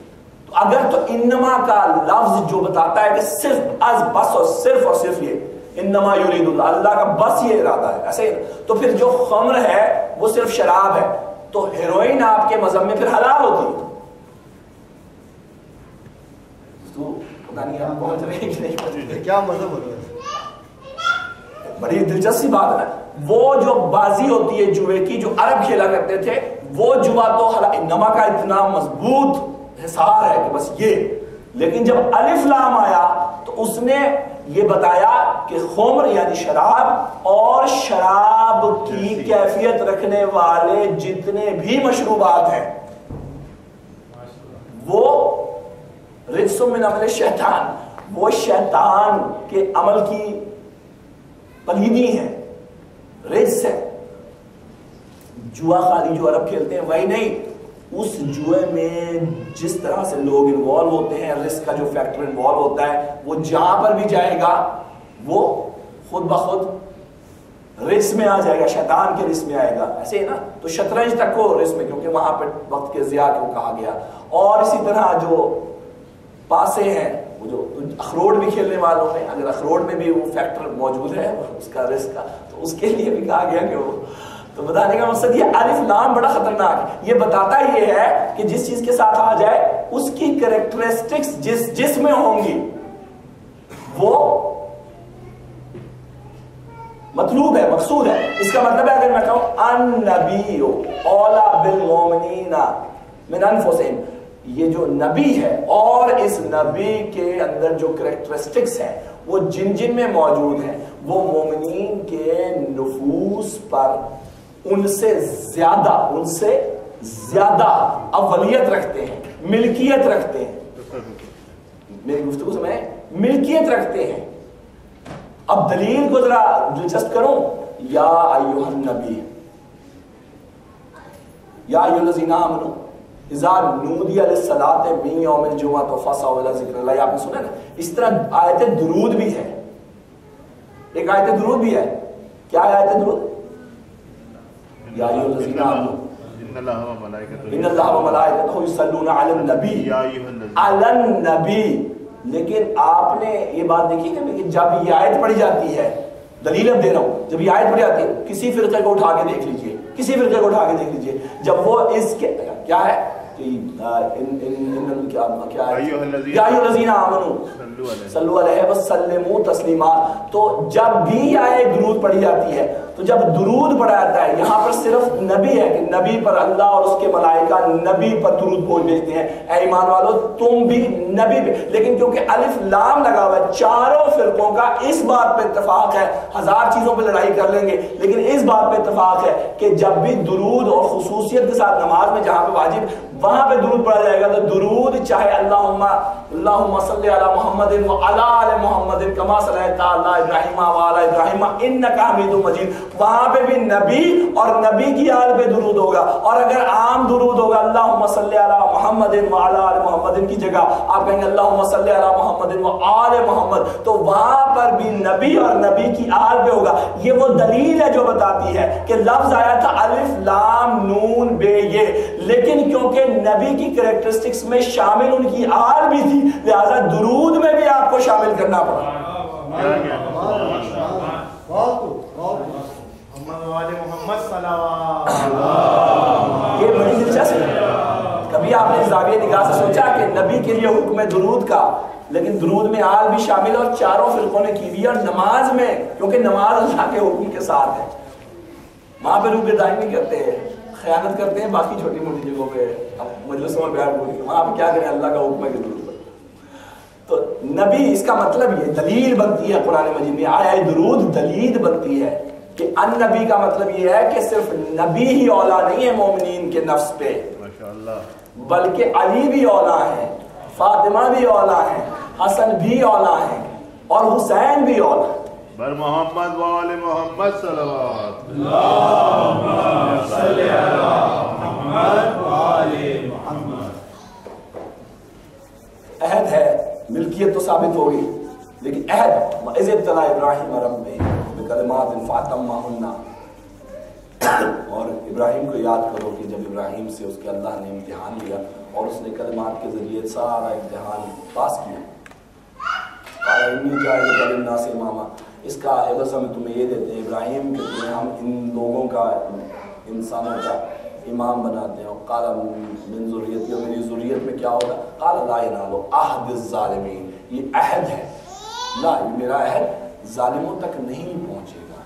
تو اگر تو انما کا لفظ جو بتاتا ہے کہ صرف از بس اور صرف یہ انما یرید اللہ، اللہ کا بس یہ ارادہ ہے ایسے، تو پھر جو خمر ہے وہ صرف شراب ہے، تو ہیروئن آپ کے مذہب میں پھر حلال ہوتی ہے. تو پتہ نہیں آپ پہنچ رہے ہیں کہ نہیں پہنچ رہے. کیا مذہب ہوتا ہے؟ بڑی دلچسپ بات ہے. وہ جو بازی ہوتی ہے جوئے کی جو عرب کھیلا کرتے تھے، وہ جوا تو انما کا اتنا مضبوط حصار ہے کہ بس یہ. لیکن جب الف لام آیا تو اس نے یہ بتایا کہ خمر یعنی شراب اور شراب کی کیفیت رکھنے والے جتنے بھی مشروبات ہیں وہ رجس من عمل شیطان، وہ شیطان کے عمل کی پلیدی ہے، رجس ہے. جوا خالی جو عرب کھیلتے ہیں وہی نہیں، اس جوئے میں جس طرح سے لوگ انوالو ہوتے ہیں، رسک کا جو فیکٹر انوالو ہوتا ہے، وہ جہاں پر بھی جائے گا وہ خود بخود رسک میں آ جائے گا، شیطان کے رسک میں آئے گا. ایسے ہی نا. تو شطرنج تک کو رسک میں، کیونکہ وہاں پہ وقت کے ضیاع کو کہا گیا. اور اسی طرح جو پاسے ہیں، وہ جو اخروٹ بھی کھیلنے والوں میں، اگر اخروٹ میں بھی وہ فیکٹر موجود ہے اس کا رسک کا، تو اس کے لیے بھی کہا گیا کہ وہ. تو بتانے کا مقصد یہ الف لام بڑا خطرناک ہے. یہ بتاتا یہ ہے کہ جس چیز کے ساتھ آ جائے اس کی کریکٹرسٹکس جس میں ہوں گی وہ مطلوب ہے، مقصود ہے. اس کا مطلب ہے اگر میں کہوں النبی اولی بالمؤمنین من انفسہم، یہ جو نبی ہے اور اس نبی کے اندر جو کریکٹرسٹکس ہیں وہ جن میں موجود ہیں وہ مومنین کے نفوس پر ان سے زیادہ اولیت رکھتے ہیں، ملکیت رکھتے ہیں. میری گفتگو سمجھیں، ملکیت رکھتے ہیں. اب دلیل کو ذرا دلچسپ کروں. یا ایھا النبی یا ایھا الذین آمنوا اذا نودی للصلاۃ من یوم الجمعۃ فاسعوا الی ذکر اللہ. آپ نے سنا نا. اس طرح آیت درود بھی ہے، ایک آیت درود بھی ہے. کیا ہے آیت درود؟ یا ایھا الذین آمنوا ان اللہ وملائکتہ یصلون علی النبی علی النبی. لیکن آپ نے یہ بات دیکھی کہ جب یہ آیت پڑھی جاتی ہے، دلیل اب دے رہا ہوں، جب یہ آیت پڑھی جاتی ہے کسی فرقے کو اٹھا کے دیکھ لیجئے، کسی فرقے کو اٹھا کے دیکھ لیجئے، جب وہ اس کے کیا ہے یا ایھا الذین آمنوا صلوا علیہ وسلموا تسلیما. تو جب بھی آیت درود پڑھی جاتی ہے تو جب درود پڑھا جاتا ہے یہاں پر صرف نبی ہے کہ نبی پر اللہ اور اس کے ملائکہ نبی پر درود بھیجتے ہیں. اے ایمان والو تم بھی نبی بھی. لیکن کیونکہ الف لام لگا ہوا ہے، چاروں فرقوں کا اس بات پہ اتفاق ہے، ہزار چیزوں پہ لڑائی کر لیں گے لیکن اس بات پہ اتفاق ہے کہ جب بھی درود اور خصوصیت کے ساتھ نماز میں جہاں پہ واجب وہاں پہ درود پڑھا جائے گا تو درود چاہے اللہم صلی علی محمد وعلی آل محمد کما صلیت علی ابراہیم وعلی ابراہیم انک حمید مجید وہاں پہ بھی نبی اور نبی کی آل پہ درود ہوگا. اور اگر عام درود ہوگا اللہم صلی علی محمد وعلی آل محمد کی جگہ آپ کہیں گے اللہم صلی علی محمد وآل محمد, تو وہاں پر بھی نبی اور نبی کی آل پہ ہوگا. یہ وہ دلیل ہے جو بتاتی ہے کہ لفظ آیا تھا الف لام نون بے یہ, لیکن کیونکہ نبی کی کریکٹرسٹکس میں شامل ان کی آل بھی تھی لہذا درود میں بھی آپ کو شامل کرنا پڑا. یہ بڑی دلچسپ ہے. کبھی آپ نے زاویہ نگاہ سے سوچا کہ نبی کے لیے حکم ہے درود کا, لیکن درود میں آل بھی شامل اور چاروں فرقوں نے کی بھی, اور نماز میں کیونکہ نماز اللہ کے حکم کے ساتھ ہے, وہاں پہ روح گردانی نہیں کرتے ہیں, خیانت کرتے ہیں باقی چھوٹی موٹی جگہوں پہ, مجلسوں میں بیان بولی, وہاں پہ کیا کریں, اللہ کا حکم ہے کہ درود. تو نبی اس کا مطلب یہ دلیل بنتی ہے قرآن مجید میں, آیا درود دلیل بنتی ہے کہ ان نبی کا مطلب یہ ہے کہ صرف نبی ہی اولا نہیں ہے مومنین کے نفس پہ, بلکہ علی بھی اولا ہے, فاطمہ بھی اولا ہے, حسن بھی اولا ہے, اور حسین بھی اولا ہے. بر محمد و آل محمد صلوات. اللہم صلی علی محمد و آل محمد. عہد ہے, ملکیت تو ثابت ہوگی, لیکن عہد وَإِذِ ابْتَلَىٰ إِبْرَاهِيمَ رَبُّهُ بِكَلِمَاتٍ فَأَتَمَّهُنَّ, اور ابراہیم کو یاد کرو کہ جب ابراہیم سے اس کے اللہ نے امتحان لیا اور اس نے کلمات کے ذریعے سارا امتحان پاس کیا. قَالَ إِنِّي جَاعِلُكَ لِلنَّاسِ إِمَامًا, اس کا عوض ہم تمہیں یہ دیتے ہیں ابراہیم کہ تمہیں ہم ان لوگوں کا, انسانوں کا امام بناتے ہیں. اور قال من ذریتی, اور میری ذریت میں کیا ہوگا, قال لا ینال عہد الظالمین, یہ عہد ہے, لا یہ میرا عہد ظالموں تک نہیں پہنچے گا.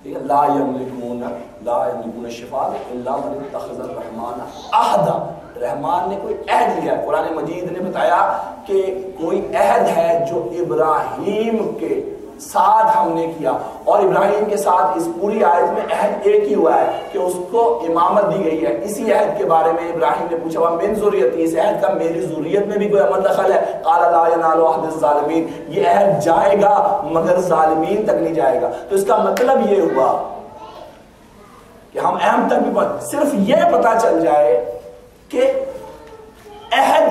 ٹھیک ہے, لا یملکون الشفاعۃ الا من اتخذ الرحمن عہدا, رحمان نے کوئی عہد لیا. قرآن مجید نے بتایا کہ کوئی عہد ہے جو ابراہیم کے ساتھ ہم نے کیا, اور ابراہیم کے ساتھ اس پوری آیت میں عہد ایک ہی ہوا ہے کہ اس کو امامت دی گئی ہے. اسی عہد کے بارے میں ابراہیم نے پوچھا من ذریتی, اس عہد کا میری ذریت میں بھی کوئی عمل دخل ہے؟ قال لا ینال عہد الظالمین, یہ عہد جائے گا مگر ظالمین تک نہیں جائے گا. تو اس کا مطلب یہ ہوا کہ ہم اہم تک بھی صرف یہ پتا چل جائے کہ عہد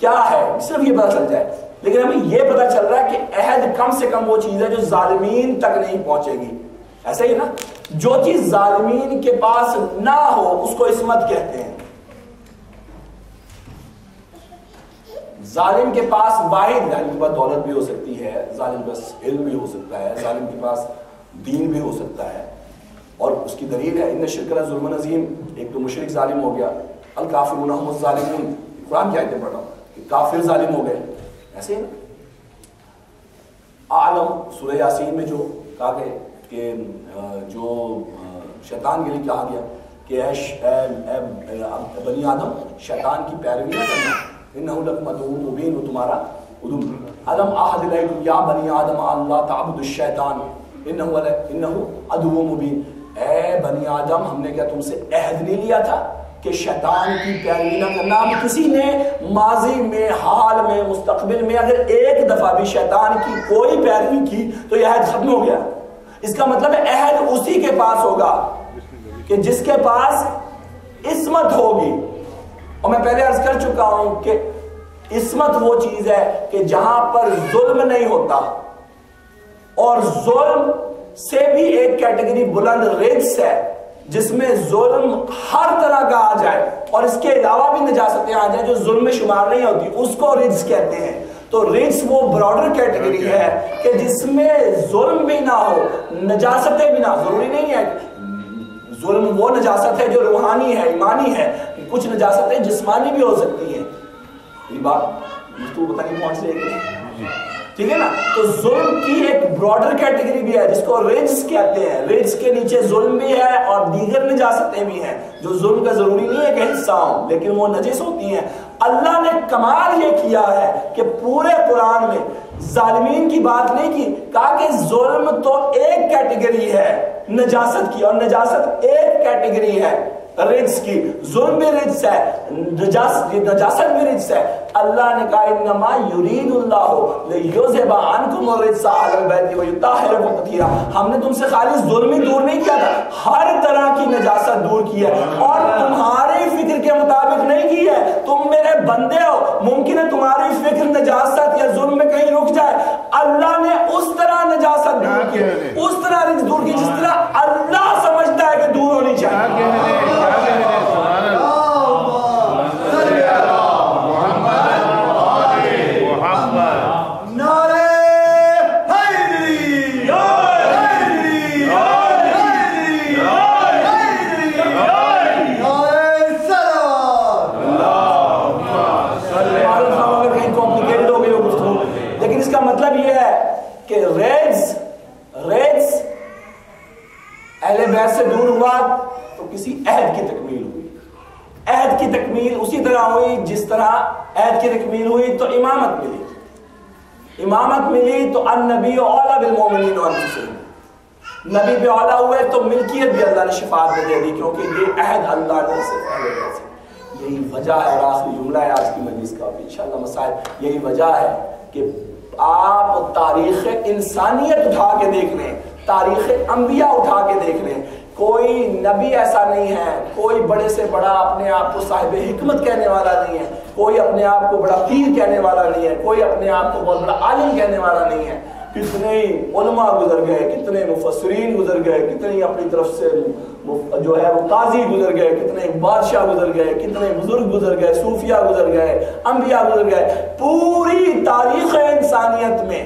کیا ہے, صرف یہ پتا چل جائے, لیکن ہمیں یہ پتا چل رہا ہے کہ عہد کم سے کم وہ چیز ہے جو ظالمین تک نہیں پہنچے گی. ایسا ہی نا, جو چیز ظالمین کے پاس نہ ہو اس کو عصمت کہتے ہیں. ظالم کے پاس واحد, ظالم کے پاس دولت بھی ہو سکتی ہے, ظالم کے پاس علم بھی ہو سکتا ہے, ظالم کے پاس دین بھی ہو سکتا ہے, اور اس کی دلیل ہے ان الشرک لظلم عظیم. ایک تو مشرک ظالم ہو گیا, الکافرون هم الظالمون, قرآن کی آیتیں پڑھ رہا ہوں کہ کافر ظالم ہو گئے. ایسے ہی نا, عالم سورہ یاسین میں جو کہا گیا کہ جو شیطان کے لیے کہا گیا کہ اے بنی آدم شیطان کی پیروی نہ کرنا, انہ لکم عدو مبین, وہ تمہارا عدو. الم اعہد الیکم یا بنی آدم اللہ تعبدوا الشیطان انہ عدو مبین, اے بنی آدم ہم نے کیا تم سے عہد نہیں لیا تھا کہ شیطان کی پیروی نہ کرنا. اب کسی نے ماضی میں, حال میں, مستقبل میں اگر ایک دفعہ بھی شیطان کی کوئی پیروی کی تو یہ عہد ختم ہو گیا. اس کا مطلب ہے عہد اسی کے پاس ہوگا کہ جس کے پاس عصمت ہوگی. اور میں پہلے عرض کر چکا ہوں کہ عصمت وہ چیز ہے کہ جہاں پر ظلم نہیں ہوتا, اور ظلم سے بھی ایک کیٹیگری بلند رجس ہے جس میں ظلم ہر طرح کا آ جائے اور اس کے علاوہ بھی نجاستیں آ جائیں جو ظلم میں شمار نہیں ہوتی, اس کو رجس کہتے ہیں. تو رجس وہ براڈر کیٹیگری ہے کہ جس میں ظلم بھی نہ ہو, نجاستیں بھی نہ, ضروری نہیں ہے ظلم وہ نجاست ہے جو روحانی ہے, ایمانی ہے, کچھ نجاستیں جسمانی بھی ہو سکتی ہیں. یہ بات تو پتہ نہیں پہنچ رہی ہے, ٹھیک ہے نا. تو ظلم کی ایک براڈر کیٹیگری بھی ہے جس کو رجس کہتے ہیں. رجس کے نیچے ظلم بھی ہے اور دیگر نجاستیں بھی ہیں جو ظلم کا ضروری نہیں ہے کہ حصہ ہوں, لیکن وہ نجس ہوتی ہیں. اللہ نے کمال یہ کیا ہے کہ پورے قرآن میں ظالمین کی بات نہیں کی, کہا کہ ظلم تو ایک کیٹیگری ہے نجاست کی, اور نجاست ایک کیٹیگری ہے رجس کی، ظلم بھی رجس ہے، نجاست بھی رجس ہے۔ اللہ نے کہا انما یرید اللہ لیذھب عنکم الرجس اہل البیت ویطہرکم تطہیرا، ہم نے تم سے خالی ظلم ہی دور نہیں کیا تھا، ہر طرح کی نجاست دور کی ہے، اور تمہاری فکر کے مطابق نہیں کی ہے۔ تم میرے بندے ہو، ممکن ہے تمہاری فکر نجاست یا ظلم میں کہیں رک جائے، اللہ نے اس طرح نجاست دور کی، اس طرح رجس دور کی جس طرح اللہ سمجھتا ہے کہ دور ہونی چاہیے۔ سے دور ہوا تو کسی عہد کی تکمیل ہوئی، عہد کی تکمیل اسی طرح ہوئی جس طرح عہد کی تکمیل ہوئی تو امامت ملی، امامت ملی تو النبی اولی بالمومنین وانفسہم، نبی پہ اولا ہوئے تو ملکیت بھی اللہ نے شفاعت میں دے دی، کیونکہ یہ عہد اللہ نے سے پہلے کیا۔ یہی وجہ ہے، اور آخری جملہ ہے آج کی مجلس کا انشاءاللہ مسائل، یہی وجہ ہے کہ آپ تاریخ انسانیت اٹھا کے دیکھ لیں، تاریخ انبیاء اٹھا کے دیکھ لیں، کوئی نبی ایسا نہیں ہے، کوئی بڑے سے بڑا اپنے آپ کو صاحب حکمت کہنے والا نہیں ہے، کوئی اپنے آپ کو بڑا پیر کہنے والا نہیں ہے، کوئی اپنے آپ کو بہت بڑا عالم کہنے والا نہیں ہے۔ کتنے علماء گزر گئے، کتنے مفسرین گزر گئے، کتنے اپنی طرف سے جو ہے وہ قاضی گزر گئے، کتنے بادشاہ گزر گئے، کتنے بزرگ گزر گئے، صوفیاء گزر گئے، انبیاء گزر گئے۔ پوری تاریخ انسانیت میں،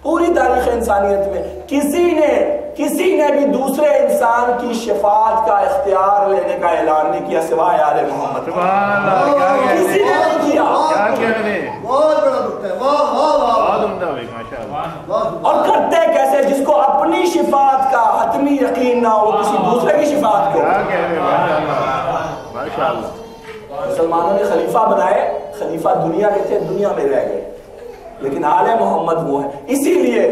پوری تاریخ انسانیت میں کسی نے بھی دوسرے انسان کی شفاعت کا اختیار لینے کا اعلان نہیں کیا سوائے آل محمد۔ کسی نے نہیں کیا، بہت بڑا نقطہ ہے، واہ واہ واہ، ماشاءاللہ۔ اور کرتے کیسے؟ جس کو اپنی شفاعت کا حتمی یقین نہ ہو کسی دوسرے کی شفاعت کو۔ مسلمانوں نے خلیفہ بنائے، خلیفہ دنیا کے تھے، دنیا میں رہ گئے، لیکن آل محمد وہ ہے۔ اسی لیے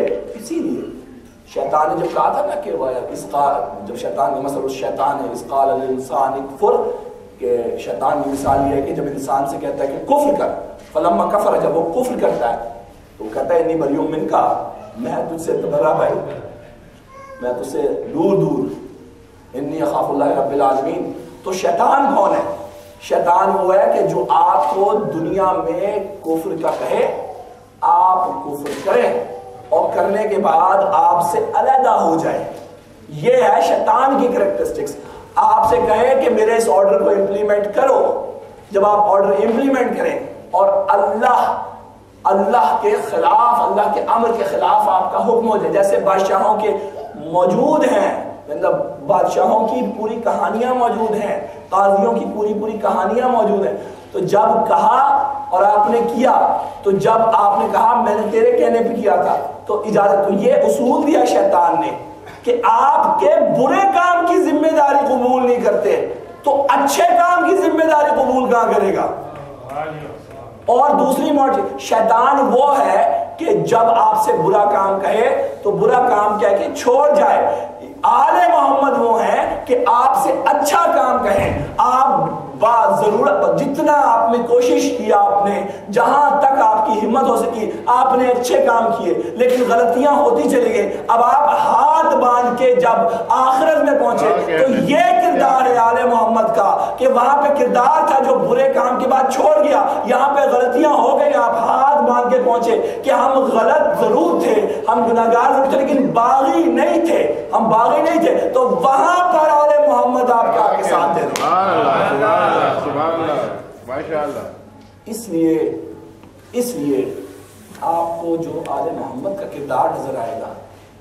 شیطان نے جب کہا تھا نا کہ جب شیطان کا مثل اس شیطان ہے، اس قال الانسان اکفر، کہ شیطان کی مثال یہ ہے کہ جب انسان سے کہتا ہے کہ کفر کر، فلما کفر، جب وہ کفر کرتا ہے تو وہ کہتا ہے انی بریء منک، میں تجھ سے تبرہ بھائی، میں تجھ سے دور، انی اخاف اللہ رب العالمین۔ تو شیطان کون ہے؟ شیطان وہ ہے کہ جو آپ کو دنیا میں کفر کا کہے، آپ کفر کریں اور کرنے کے بعد آپ سے علیحدہ ہو جائے، یہ ہے شیطان کی کریکٹرسٹکس۔ آپ سے کہے کہ میرے اس آرڈر کو امپلیمنٹ کرو، جب آپ آرڈر امپلیمنٹ کریں اور اللہ کے خلاف، اللہ کے امر کے خلاف آپ کا حکم ہو جائے، جیسے بادشاہوں کے موجود ہیں، مطلب بادشاہوں کی پوری کہانیاں موجود ہیں، قاضیوں کی پوری کہانیاں موجود ہیں۔ تو جب کہا اور آپ نے کیا، تو جب آپ نے کہا میں نے تیرے کہنے پہ کیا تھا تو اجازت، تو یہ اصول دیا شیطان نے کہ آپ کے برے کام کی ذمہ داری قبول نہیں کرتے تو اچھے کام کی ذمہ داری قبول کہاں کرے گا؟ اور دوسری موجود شیطان وہ ہے کہ جب آپ سے برا کام کہے تو برا کام کہہ کے چھوڑ جائے۔ آل محمد وہ ہیں کہ آپ سے اچھا کام کہیں، آپ ضرورت جتنا آپ نے کوشش کیا، آپ نے جہاں تک آپ کی ہمت ہو سکی آپ نے اچھے کام کیے، لیکن غلطیاں ہوتی چلی گئی۔ اب آپ ہاتھ باندھ کے جب آخرت میں پہنچے تو یہ کردار ہے آل محمد کا کہ وہاں پہ کردار تھا جو برے کام کے بعد چھوڑ گیا، یہاں پہ غلطیاں ہو گئی، آپ ہاتھ باندھ کے پہنچے کہ ہم غلط ضرور تھے، ہم گناہگار ضرور تھے، لیکن باغی نہیں تھے، ہم باغی نہیں تھے، تو وہاں پر آل محمد آپ کے آگے ساتھ دے دیں۔ اس لیے آپ کو جو آل محمد کا کردار نظر آئے گا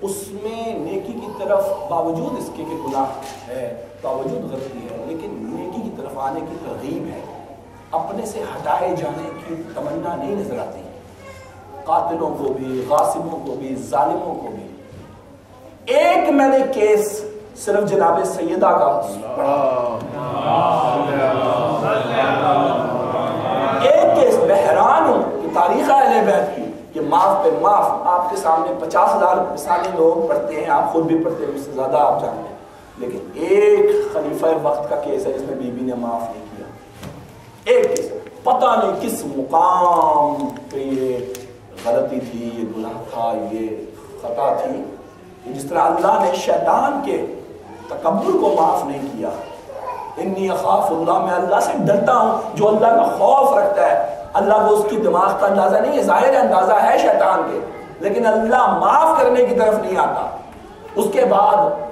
اس میں نیکی کی طرف، باوجود اس کے کہ گناہ ہے، باوجود غلطی ہے، لیکن نیکی کی طرف آنے کی ترغیب ہے، اپنے سے ہٹائے جانے کی تمنا نہیں نظر آتی، قاتلوں کو بھی، غاصبوں کو بھی، ظالموں کو بھی۔ ایک میں نے کیس صرف جناب سیدہ کا ایک کیس، میں حیران ہوں کہ تاریخ اہل بیت کی کہ معاف پہ معاف، آپ کے سامنے 50,000 مثالیں لوگ پڑھتے ہیں، آپ خود بھی پڑھتے ہیں، مجھ سے زیادہ آپ جانتے ہیں، لیکن ایک خلیفہ وقت کا کیس ہے جس میں بی بی نے معاف نہیں کیا. ایک کیس, پتہ نہیں کس مقام پہ یہ غلطی تھی, یہ گناہ تھا, یہ خطا تھی. جس طرح اللہ نے شیطان کے تکبر کو معاف نہیں کیا. انی اخاف اللہ, میں اللہ سے ڈرتا ہوں. جو اللہ کا خوف رکھتا ہے, اللہ کو اس کی دماغ کا اندازہ نہیں ہے, ظاہر ہے اندازہ ہے شیطان کے, لیکن اللہ معاف کرنے کی طرف نہیں آتا. اس کے بعد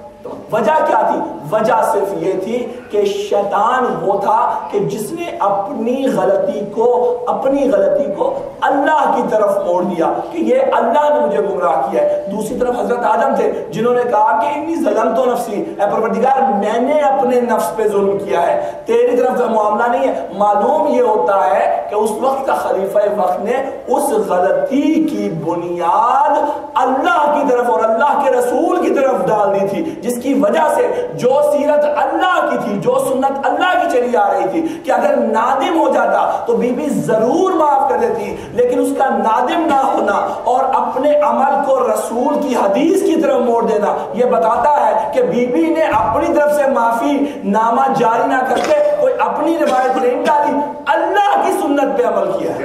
وجہ کیا تھی؟ وجہ صرف یہ تھی کہ شیطان وہ تھا کہ جس نے اپنی غلطی کو اللہ کی طرف موڑ دیا کہ یہ اللہ نے مجھے گمراہ کیا ہے. دوسری طرف حضرت آدم تھے جنہوں نے کہا کہ انی ظلمت نفسی, اے پروردگار میں نے اپنے نفس پہ ظلم کیا ہے, تیری طرف سے معاملہ نہیں ہے. معلوم یہ ہوتا ہے کہ اس وقت کا خلیفہ وقت نے اس غلطی کی بنیاد اللہ کی طرف اور اللہ کے رسول کی طرف ڈال دی تھی, جس کی وجہ سے جو سیرت اللہ کی تھی, جو سنت اللہ کی چلی آ رہی تھی کہ اگر نادم ہو جاتا تو بی بی ضرور معاف کر دیتی, لیکن اس کا نادم نہ ہونا اور اپنے عمل کو رسول کی حدیث کی طرف موڑ دینا یہ بتاتا ہے کہ بی بی نے اپنی طرف سے معافی نامہ جاری نہ کر کے کوئی اپنی روایت نہیں ڈالی, اللہ کی سنت پہ عمل کیا ہے.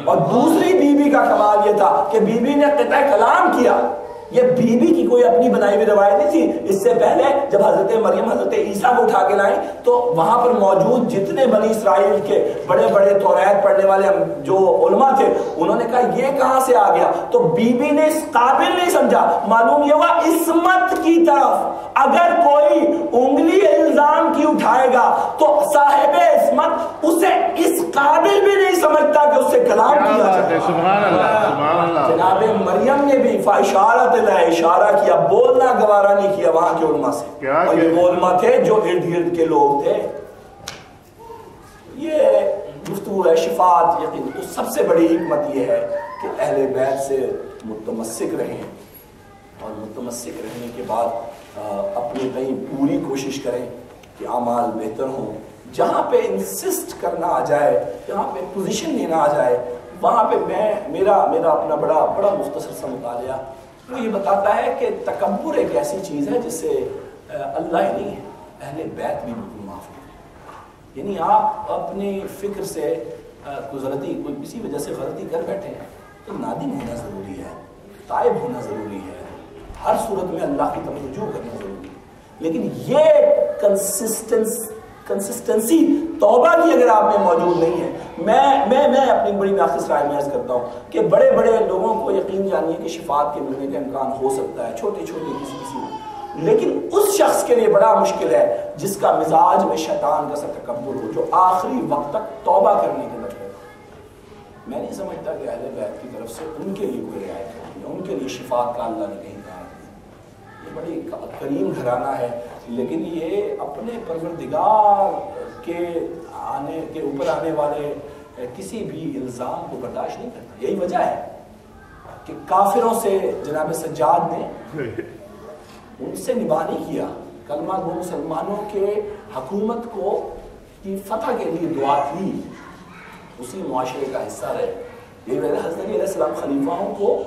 اور دوسری بی بی کا کمال یہ تھا کہ بی بی نے قطع کلام کیا. یہ بی بی کی کوئی اپنی بنائی ہوئی روایت نہیں تھی. اس سے پہلے جب حضرت مریم حضرت عیسیٰ کو اٹھا کے لائیں تو وہاں پر موجود جتنے بنی اسرائیل کے بڑے بڑے توریت پڑھنے والے جو علماء تھے انہوں نے کہا یہ کہاں سے آ گیا, تو بی بی نے اس قابل نہیں سمجھا. معلوم یہ ہوا عصمت کی طرف اگر کوئی انگلی الزام کی اٹھائے گا تو صاحب عصمت اسے اس قابل بھی نہیں سمجھتا کہ اس سے کلام کیا جائے. سبحان اللہ. جناب مریم نے بھی فاشارت اشارہ کیا, بولنا گوارا نہیں کیا وہاں کے علماء سے, اور یہ وہ علماء تھے جو ارد گرد کے لوگ تھے. یہ گفتگو ہے شفاعت یقین. تو سب سے بڑی حکمت یہ ہے کہ اہل بیت سے متمسک رہیں, اور متمسک رہنے کے بعد اپنی کہیں پوری کوشش کریں کہ اعمال بہتر ہوں. جہاں پہ انسسٹ کرنا آ جائے, جہاں پہ پوزیشن لینا آ جائے, وہاں پہ میرا اپنا بڑا مختصر سا مطالعہ وہ یہ بتاتا ہے کہ تکبر ایک ایسی چیز ہے جس سے اللہ ہی نہیں ہے, اہل بیت بھی بالکل معاف کرتے. یعنی آپ اپنی فکر سے کوئی کسی وجہ سے غلطی کر بیٹھے ہیں تو نادم ہونا ضروری ہے, تائب ہونا ضروری ہے, ہر صورت میں اللہ کی طرف رجوع کرنا ضروری ہے. لیکن یہ کنسسٹنسی توبہ کی اگر آپ میں موجود نہیں ہے, میں اپنی بڑی ناقص رائے میں عرض کرتا ہوں کہ بڑے بڑے لوگوں کو یقین جانیے کہ شفاعت کے ملنے کا امکان ہو سکتا ہے, چھوٹے کسی, لیکن اس شخص کے لیے بڑا مشکل ہے جس کا مزاج میں شیطان کا سا تکبر ہو, جو آخری وقت تک توبہ کرنے کے لگے. میں نہیں سمجھتا کہ اہل بیت کی طرف سے ان کے لیے کوئی رعایت ہوتی ہے, ان کے لیے شفاعت کا اللہ نے کہیں کہا. یہ بڑی کریم گھرانہ ہے, لیکن یہ اپنے پروردگار کے اوپر آنے والے کسی بھی الزام کو برداشت نہیں کرتا. یہی وجہ ہے کہ کافروں سے جناب سجاد نے ان سے نباہ نہیں کیا. کلمہ گو مسلمانوں کے حکومت کو کی فتح کے لیے دعا کی, اسی معاشرے کا حصہ رہے. یہ وجہ حضرت علیہ السلام خلیفاؤں کو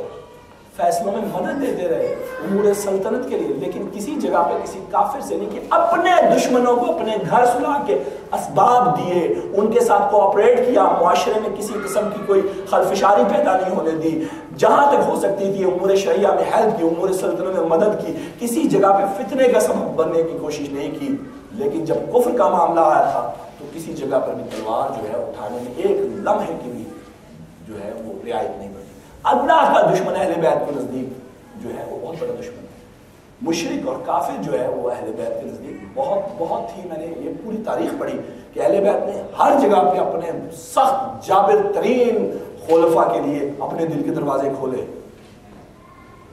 فیصلوں میں مدد دیتے رہے امور سلطنت کے لیے, لیکن کسی جگہ پہ کسی کافر سے نہیں, کہ اپنے دشمنوں کو اپنے گھر سلا کے اسباب دیے, ان کے ساتھ کوآپریٹ کیا, معاشرے میں کسی قسم کی کوئی خلفشاری پیدا نہیں ہونے دی, جہاں تک ہو سکتی تھی امور شریعہ میں ہیلپ کی, امور سلطنت میں مدد کی, کسی جگہ پہ فتنے کا سبب بننے کی کوشش نہیں کی. لیکن جب کفر کا معاملہ آیا تھا تو کسی جگہ پر بھی تلوار جو ہے اٹھانے میں ایک لمحے کی بھی جو ہے وہ رعایت نہیں کرتی. اللہ کا دشمن اہل بیت کے نزدیک جو ہے وہ بہت بڑا دشمن ہے. مشرک اور کافر جو ہے وہ اہل بیت کے نزدیک بہت ہی, میں نے یہ پوری تاریخ پڑھی کہ اہل بیت نے ہر جگہ پہ اپنے سخت جابر ترین خلفاء کے لیے اپنے دل کے دروازے کھولے,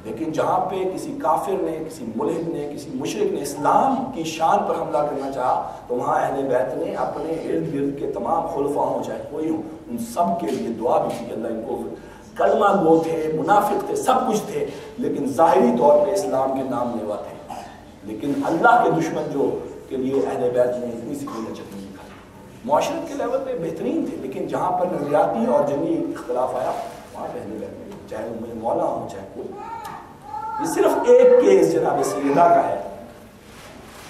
لیکن جہاں پہ کسی کافر نے, کسی ملحد نے, کسی مشرک نے اسلام کی شان پر حملہ کرنا چاہا تو وہاں اہل بیت نے اپنے ارد گرد کے تمام خلفاء ہوں چاہے کوئی ہوں, ان سب کے لیے دعا بھی کی کہ اللہ ان کو, کلمہ گو تھے, منافق تھے, سب کچھ تھے, لیکن ظاہری طور پہ اسلام کے نام لیوا تھے. لیکن اللہ کے دشمن جو کے لیے اہل بیت نے اتنی سی کوئی لچک نہیں دکھائی. معاشرت کے لیول پہ بہترین تھے, لیکن جہاں پر نظریاتی اور جنگی اختلاف آیا وہاں پہ اہل بیت نے, چاہے وہ مولا ہوں چاہے کوئی, یہ صرف ایک کیس جناب سیدہ کا ہے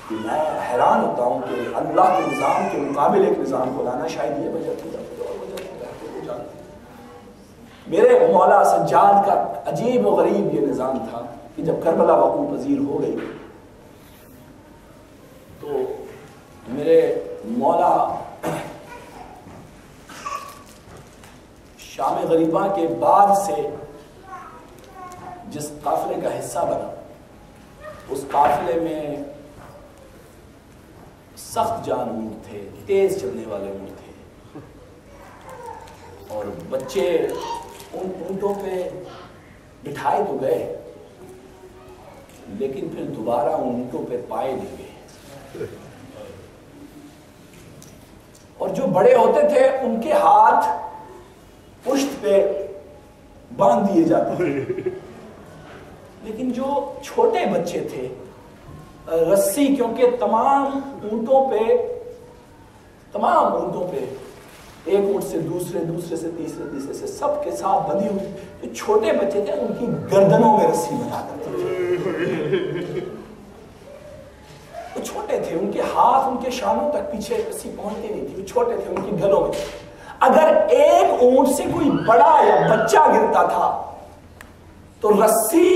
کہ میں حیران ہوتا ہوں کہ اللہ کے نظام کے مقابل ایک نظام کو لانا شاید یہ وجہ تھی. میرے مولا سجاد کا عجیب و غریب یہ نظام تھا کہ جب کربلا وقوع پذیر ہو گئی تو میرے مولا شام غریبہ کے بعد سے جس قافلے کا حصہ بنا اس قافلے میں سخت جان اونٹ تھے، تیز چلنے والے اونٹ تھے، اور بچے ان اونٹوں پہ بٹھائے تو گئے لیکن پھر دوبارہ ان اونٹوں پہ پائے نہیں گئے. اور جو بڑے ہوتے تھے ان کے ہاتھ پشت پہ باندھ دیے جاتے تھے، لیکن جو چھوٹے بچے تھے رسی، کیونکہ تمام اونٹوں پہ ایک اونٹ سے دوسرے، دوسرے سے تیسرے، تیسرے سے سب کے ساتھ بندھی ہوئی، جو چھوٹے بچے تھے ان کی گردنوں میں رسی بنا کرتے تھے. وہ چھوٹے تھے، ان کے ہاتھ ان کے شانوں تک پیچھے رسی پہنچتی نہیں تھی، وہ چھوٹے تھے، ان کی گلوں میں. اگر ایک اونٹ سے کوئی بڑا یا بچہ گرتا تھا تو رسی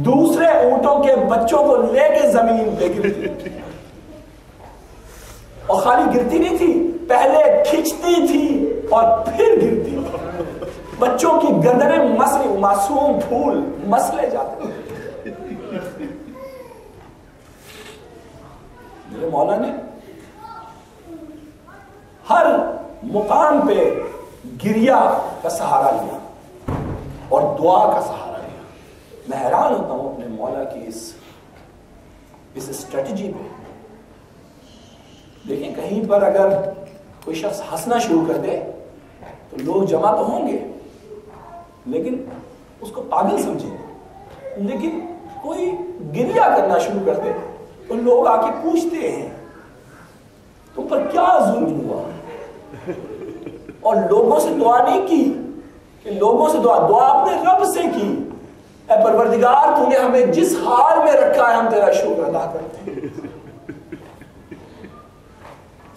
دوسرے اونٹوں کے بچوں کو لے کے زمین پہ گرتی، اور خالی گرتی نہیں تھی، پہلے کھینچتی تھی اور پھر گرتی. بچوں کی گردنیں مسلے، معصوم پھول مسلے جاتے. میرے مولا نے ہر مقام پہ گریا کا سہارا لیا اور دعا کا سہارا لیا. میں حیران ہوتا ہوں اپنے مولا کی اس اسٹریٹجی پہ. دیکھیں کہیں پر اگر کوئی شخص ہنسنا شروع کر دے تو لوگ جمع تو ہوں گے لیکن اس کو پاگل سمجھیں گے، لیکن کوئی گریا کرنا شروع کر دے تو لوگ آ کے پوچھتے ہیں تم پر کیا ظلم ہوا، اور لوگوں سے دعا نہیں کی کہ لوگوں سے دعا اپنے رب سے کی. اے پروردگار تو نے ہمیں جس حال میں رکھا ہے ہم تیرا شکر ادا کرتے ہیں.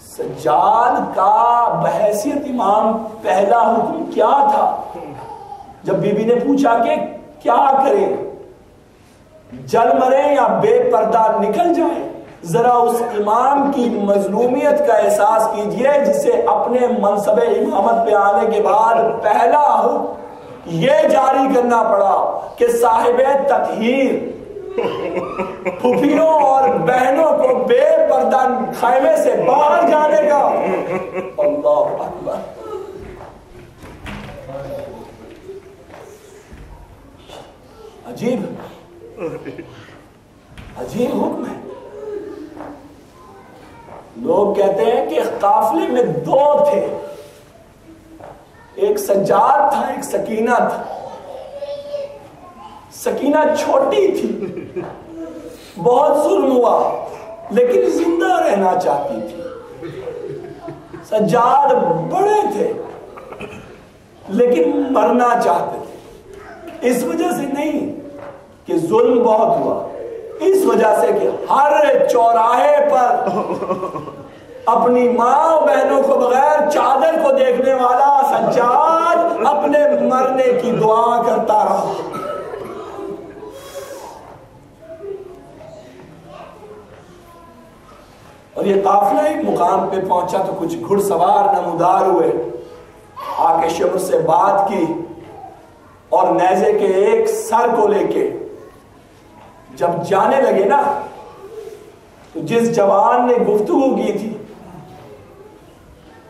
سجاد کا بحیثیت امام پہلا حکم کیا تھا؟ جب بی بی نے پوچھا کہ کیا کریں، جل مرے یا بے پردہ نکل جائیں، ذرا اس امام کی مظلومیت کا احساس کیجئے جسے اپنے منصب امامت پہ آنے کے بعد پہلا حکم یہ جاری کرنا پڑا کہ صاحب تطہیر پھوپھیوں اور بہنوں کو بے پردہ خیمے سے باہر جانے کا. اللہ اکبر. عجیب حکم ہے. لوگ کہتے ہیں کہ قافلے میں دو تھے، ایک سجاد تھا ایک سکینہ تھا. سکینہ چھوٹی تھی، بہت ظلم ہوا لیکن زندہ رہنا چاہتی تھی. سجاد بڑے تھے لیکن مرنا چاہتے تھے، اس وجہ سے نہیں کہ ظلم بہت ہوا، اس وجہ سے کہ ہر چوراہے پر اپنی ماں و بہنوں کو بغیر چادر کو دیکھنے والا سجاد اپنے مرنے کی دعا کرتا رہا. اور یہ قافلہ ایک مقام پہ پہنچا تو کچھ گھڑ سوار نمودار ہوئے، آ کے شمر سے بات کی اور نیزے کے ایک سر کو لے کے جب جانے لگے نا تو جس جوان نے گفتگو کی تھی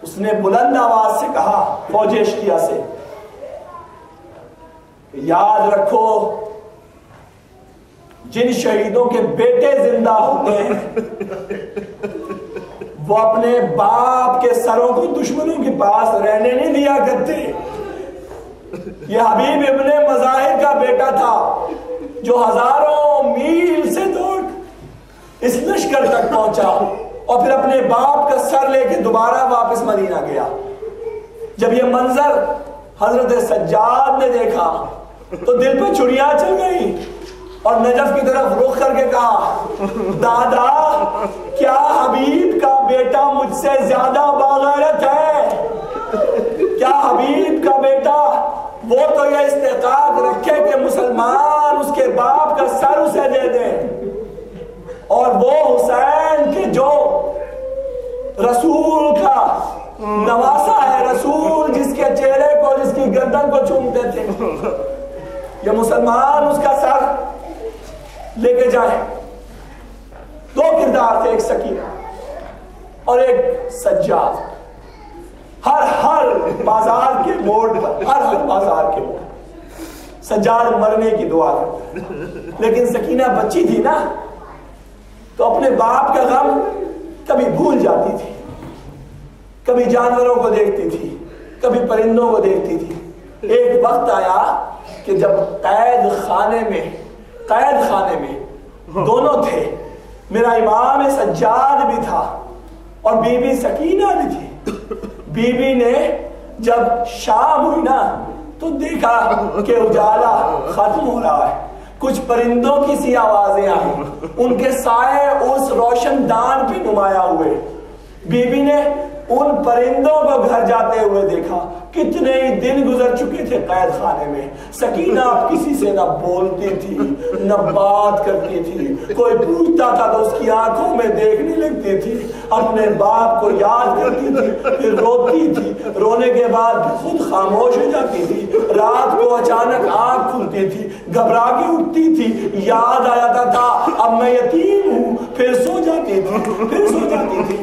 اس نے بلند آواز سے کہا فوج اشکیا سے، یاد رکھو جن شہیدوں کے بیٹے زندہ ہوتے ہیں وہ اپنے باپ کے سروں کو دشمنوں کے پاس رہنے نہیں دیا کرتے. یہ حبیب ابن مظاہر کا بیٹا تھا جو ہزاروں میل سے دوڑ اس لشکر تک پہنچا اور پھر اپنے باپ کا سر لے کے دوبارہ واپس مدینہ گیا. جب یہ منظر حضرت سجاد نے دیکھا تو دل پہ چھڑیاں چل گئی. اور نجف کی طرف رخ کر کے کہا دادا کیا حبیب کا بیٹا مجھ سے زیادہ باغیرت ہے؟ کیا حبیب کا بیٹا وہ تو یہ استحقاق رکھے کہ مسلمان اس کے باپ کا سر اسے دے دے، اور وہ حسین کے جو رسول کا نواسا ہے، رسول جس کے چہرے کو جس کی گردن کو چومتے تھے، یہ مسلمان اس کا سر لے کے جائے۔ دو کردار تھے، ایک سکینہ اور ایک سجاد۔ ہر بازار کے موڑ پر، ہر بازار کے موڑ سجاد مرنے کی دعا کرتا، لیکن سکینہ بچی تھی نا، تو اپنے باپ کا غم کبھی بھول جاتی تھی، کبھی جانوروں کو دیکھتی تھی، کبھی پرندوں کو دیکھتی تھی۔ ایک وقت آیا کہ جب قید خانے میں دونوں تھے، میرا امام سجاد بھی تھا اور بی بی سکینہ بھی تھی۔ بی بی نے جب شام ہوئی نا تو دیکھا کہ اجالا ختم ہو رہا ہے، کچھ پرندوں کی سی آوازیں آئیں، ان کے سائے اس روشن دان پہ نمایاں ہوئے۔ بی بی نے ان پرندوں کو گھر جاتے ہوئے دیکھا، کتنے ہی دن گزر چکے تھے قید خانے میں۔ سکینہ اب کسی سے نہ بولتی تھی نہ بات کرتی تھی، کوئی پوچھتا تھا تو اس کی آنکھوں میں دیکھنے لگتی تھی، اپنے باپ کو یاد کرتی تھی، پھر روتی تھی، رونے کے بعد خود خاموش ہو جاتی تھی، رات کو اچانک آنکھ کھلتی تھی، گھبرا کے اٹھتی تھی، یاد آ جاتا تھا اب میں یتیم ہوں، پھر سو جاتی تھی۔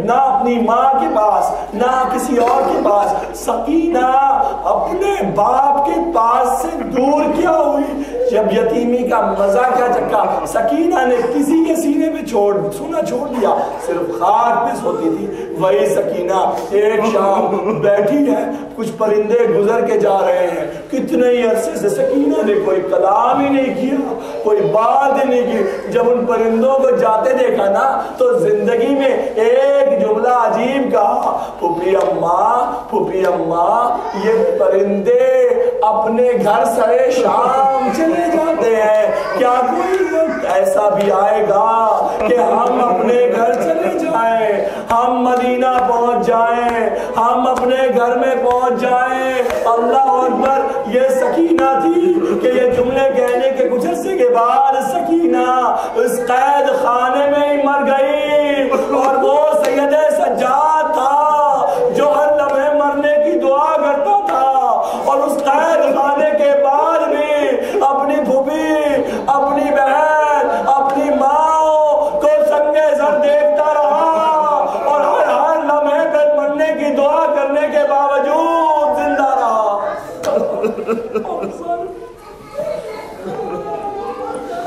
نہ اپنی ماں کے پاس نہ کسی اور کے پاس، سکینہ اپنے باپ کے پاس سے دور کیا ہوئی؟ جب یتیمی کا مزہ کیا چکا، سکینہ نے کسی کے سینے پہ سونا چھوڑ دیا، صرف خاک پہ سوتی تھی۔ وہی سکینہ ایک شام بیٹھی ہے، کچھ پرندے گزر کے جا رہے ہیں، کتنے ہی عرصے سے سکینہ نے کوئی کلام ہی نہیں کیا، کوئی بات ہی نہیں کی۔ جب ان پرندوں کو جاتے دیکھا نا تو زندگی میں ایک جملہ عجیب کہا، پھوپھی اماں یہ پرندے اپنے گھر سرے شام چلے جاتے ہیں، کیا کوئی وقت ایسا بھی آئے گا کہ ہم اپنے گھر چلے جائیں، ہم مدینہ پہنچ جائیں، ہم اپنے گھر میں پہنچ جائیں؟ اللہ اکبر۔ یہ سکینہ تھی کہ یہ جملے کہنے کے کچھ عرصے کے بعد سکینہ اس قید خانے میں ہی مر گئی، اور وہ سید سجاد تھا جو ہر لمحے مرنے کی دعا کرتا تھا، اور اس قید خانے کے بعد بھی اپنی پھوپھی، اپنی بہن، اپنی ماں کو سنگے سر دیکھتا رہا، اور ہر لمحے پہ مرنے کی دعا کرنے کے باوجود زندہ رہا۔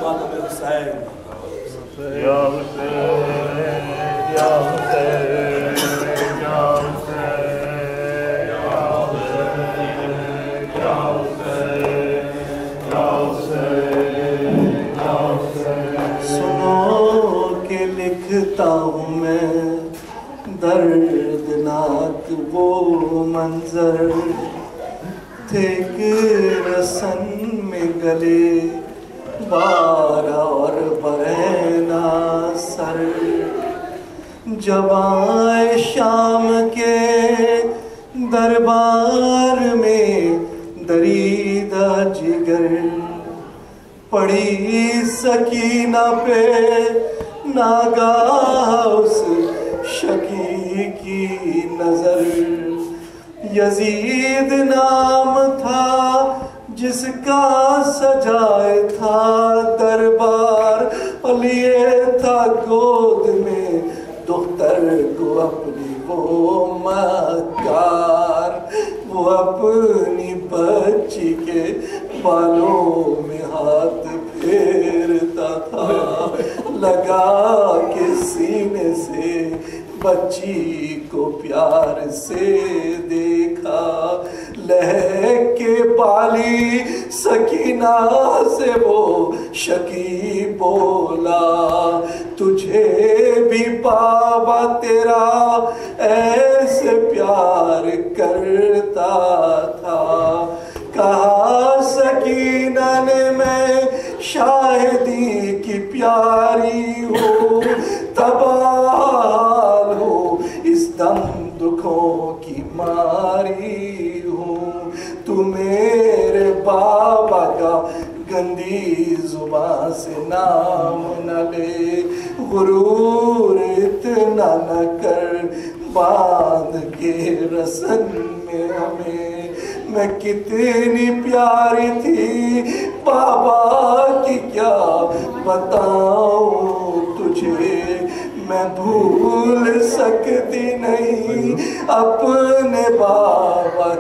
ماتم حسین یا حسین یا حسین یا حسین یا حسین یا حسین یا حسین یا حسین۔ سنو کہ لکھتا ہوں میں دردناک وہ منظر، تھے کہ رسن میں گلے بارہ اور برینا سر، جب آئے شام کے دربار میں دریدہ جگر، پڑی سکینہ پہ ناگاہ اس شکی کی نظر، یزید نام تھا جس کا سجائے تھا دربار، لیے تھا گود میں دختر کو اپنی وہ مکار، وہ اپنی بچی کے بالوں میں ہاتھ پھیرتا تھا، لگا کے سینے سے بچی کو پیار سے دیکھا، لہک کے پالی سکینہ سے وہ شکی بولا، تجھے بھی بابا تیرا ایسے پیار کرتا تھا، کہا سکینہ نے میں شاہدی کی پیاری ہو، تبال ہو اس دم دکھوں کی ماری ہو، تو میرے بابا کا گندی زبان سے نام نہ لے، غرور اتنا نہ کر باندھ کے رسن میں ہمیں، میں کتنی پیاری تھی بابا کی کیا بتاؤں تجھے، میں بھول سکتی نہیں اپنے بابا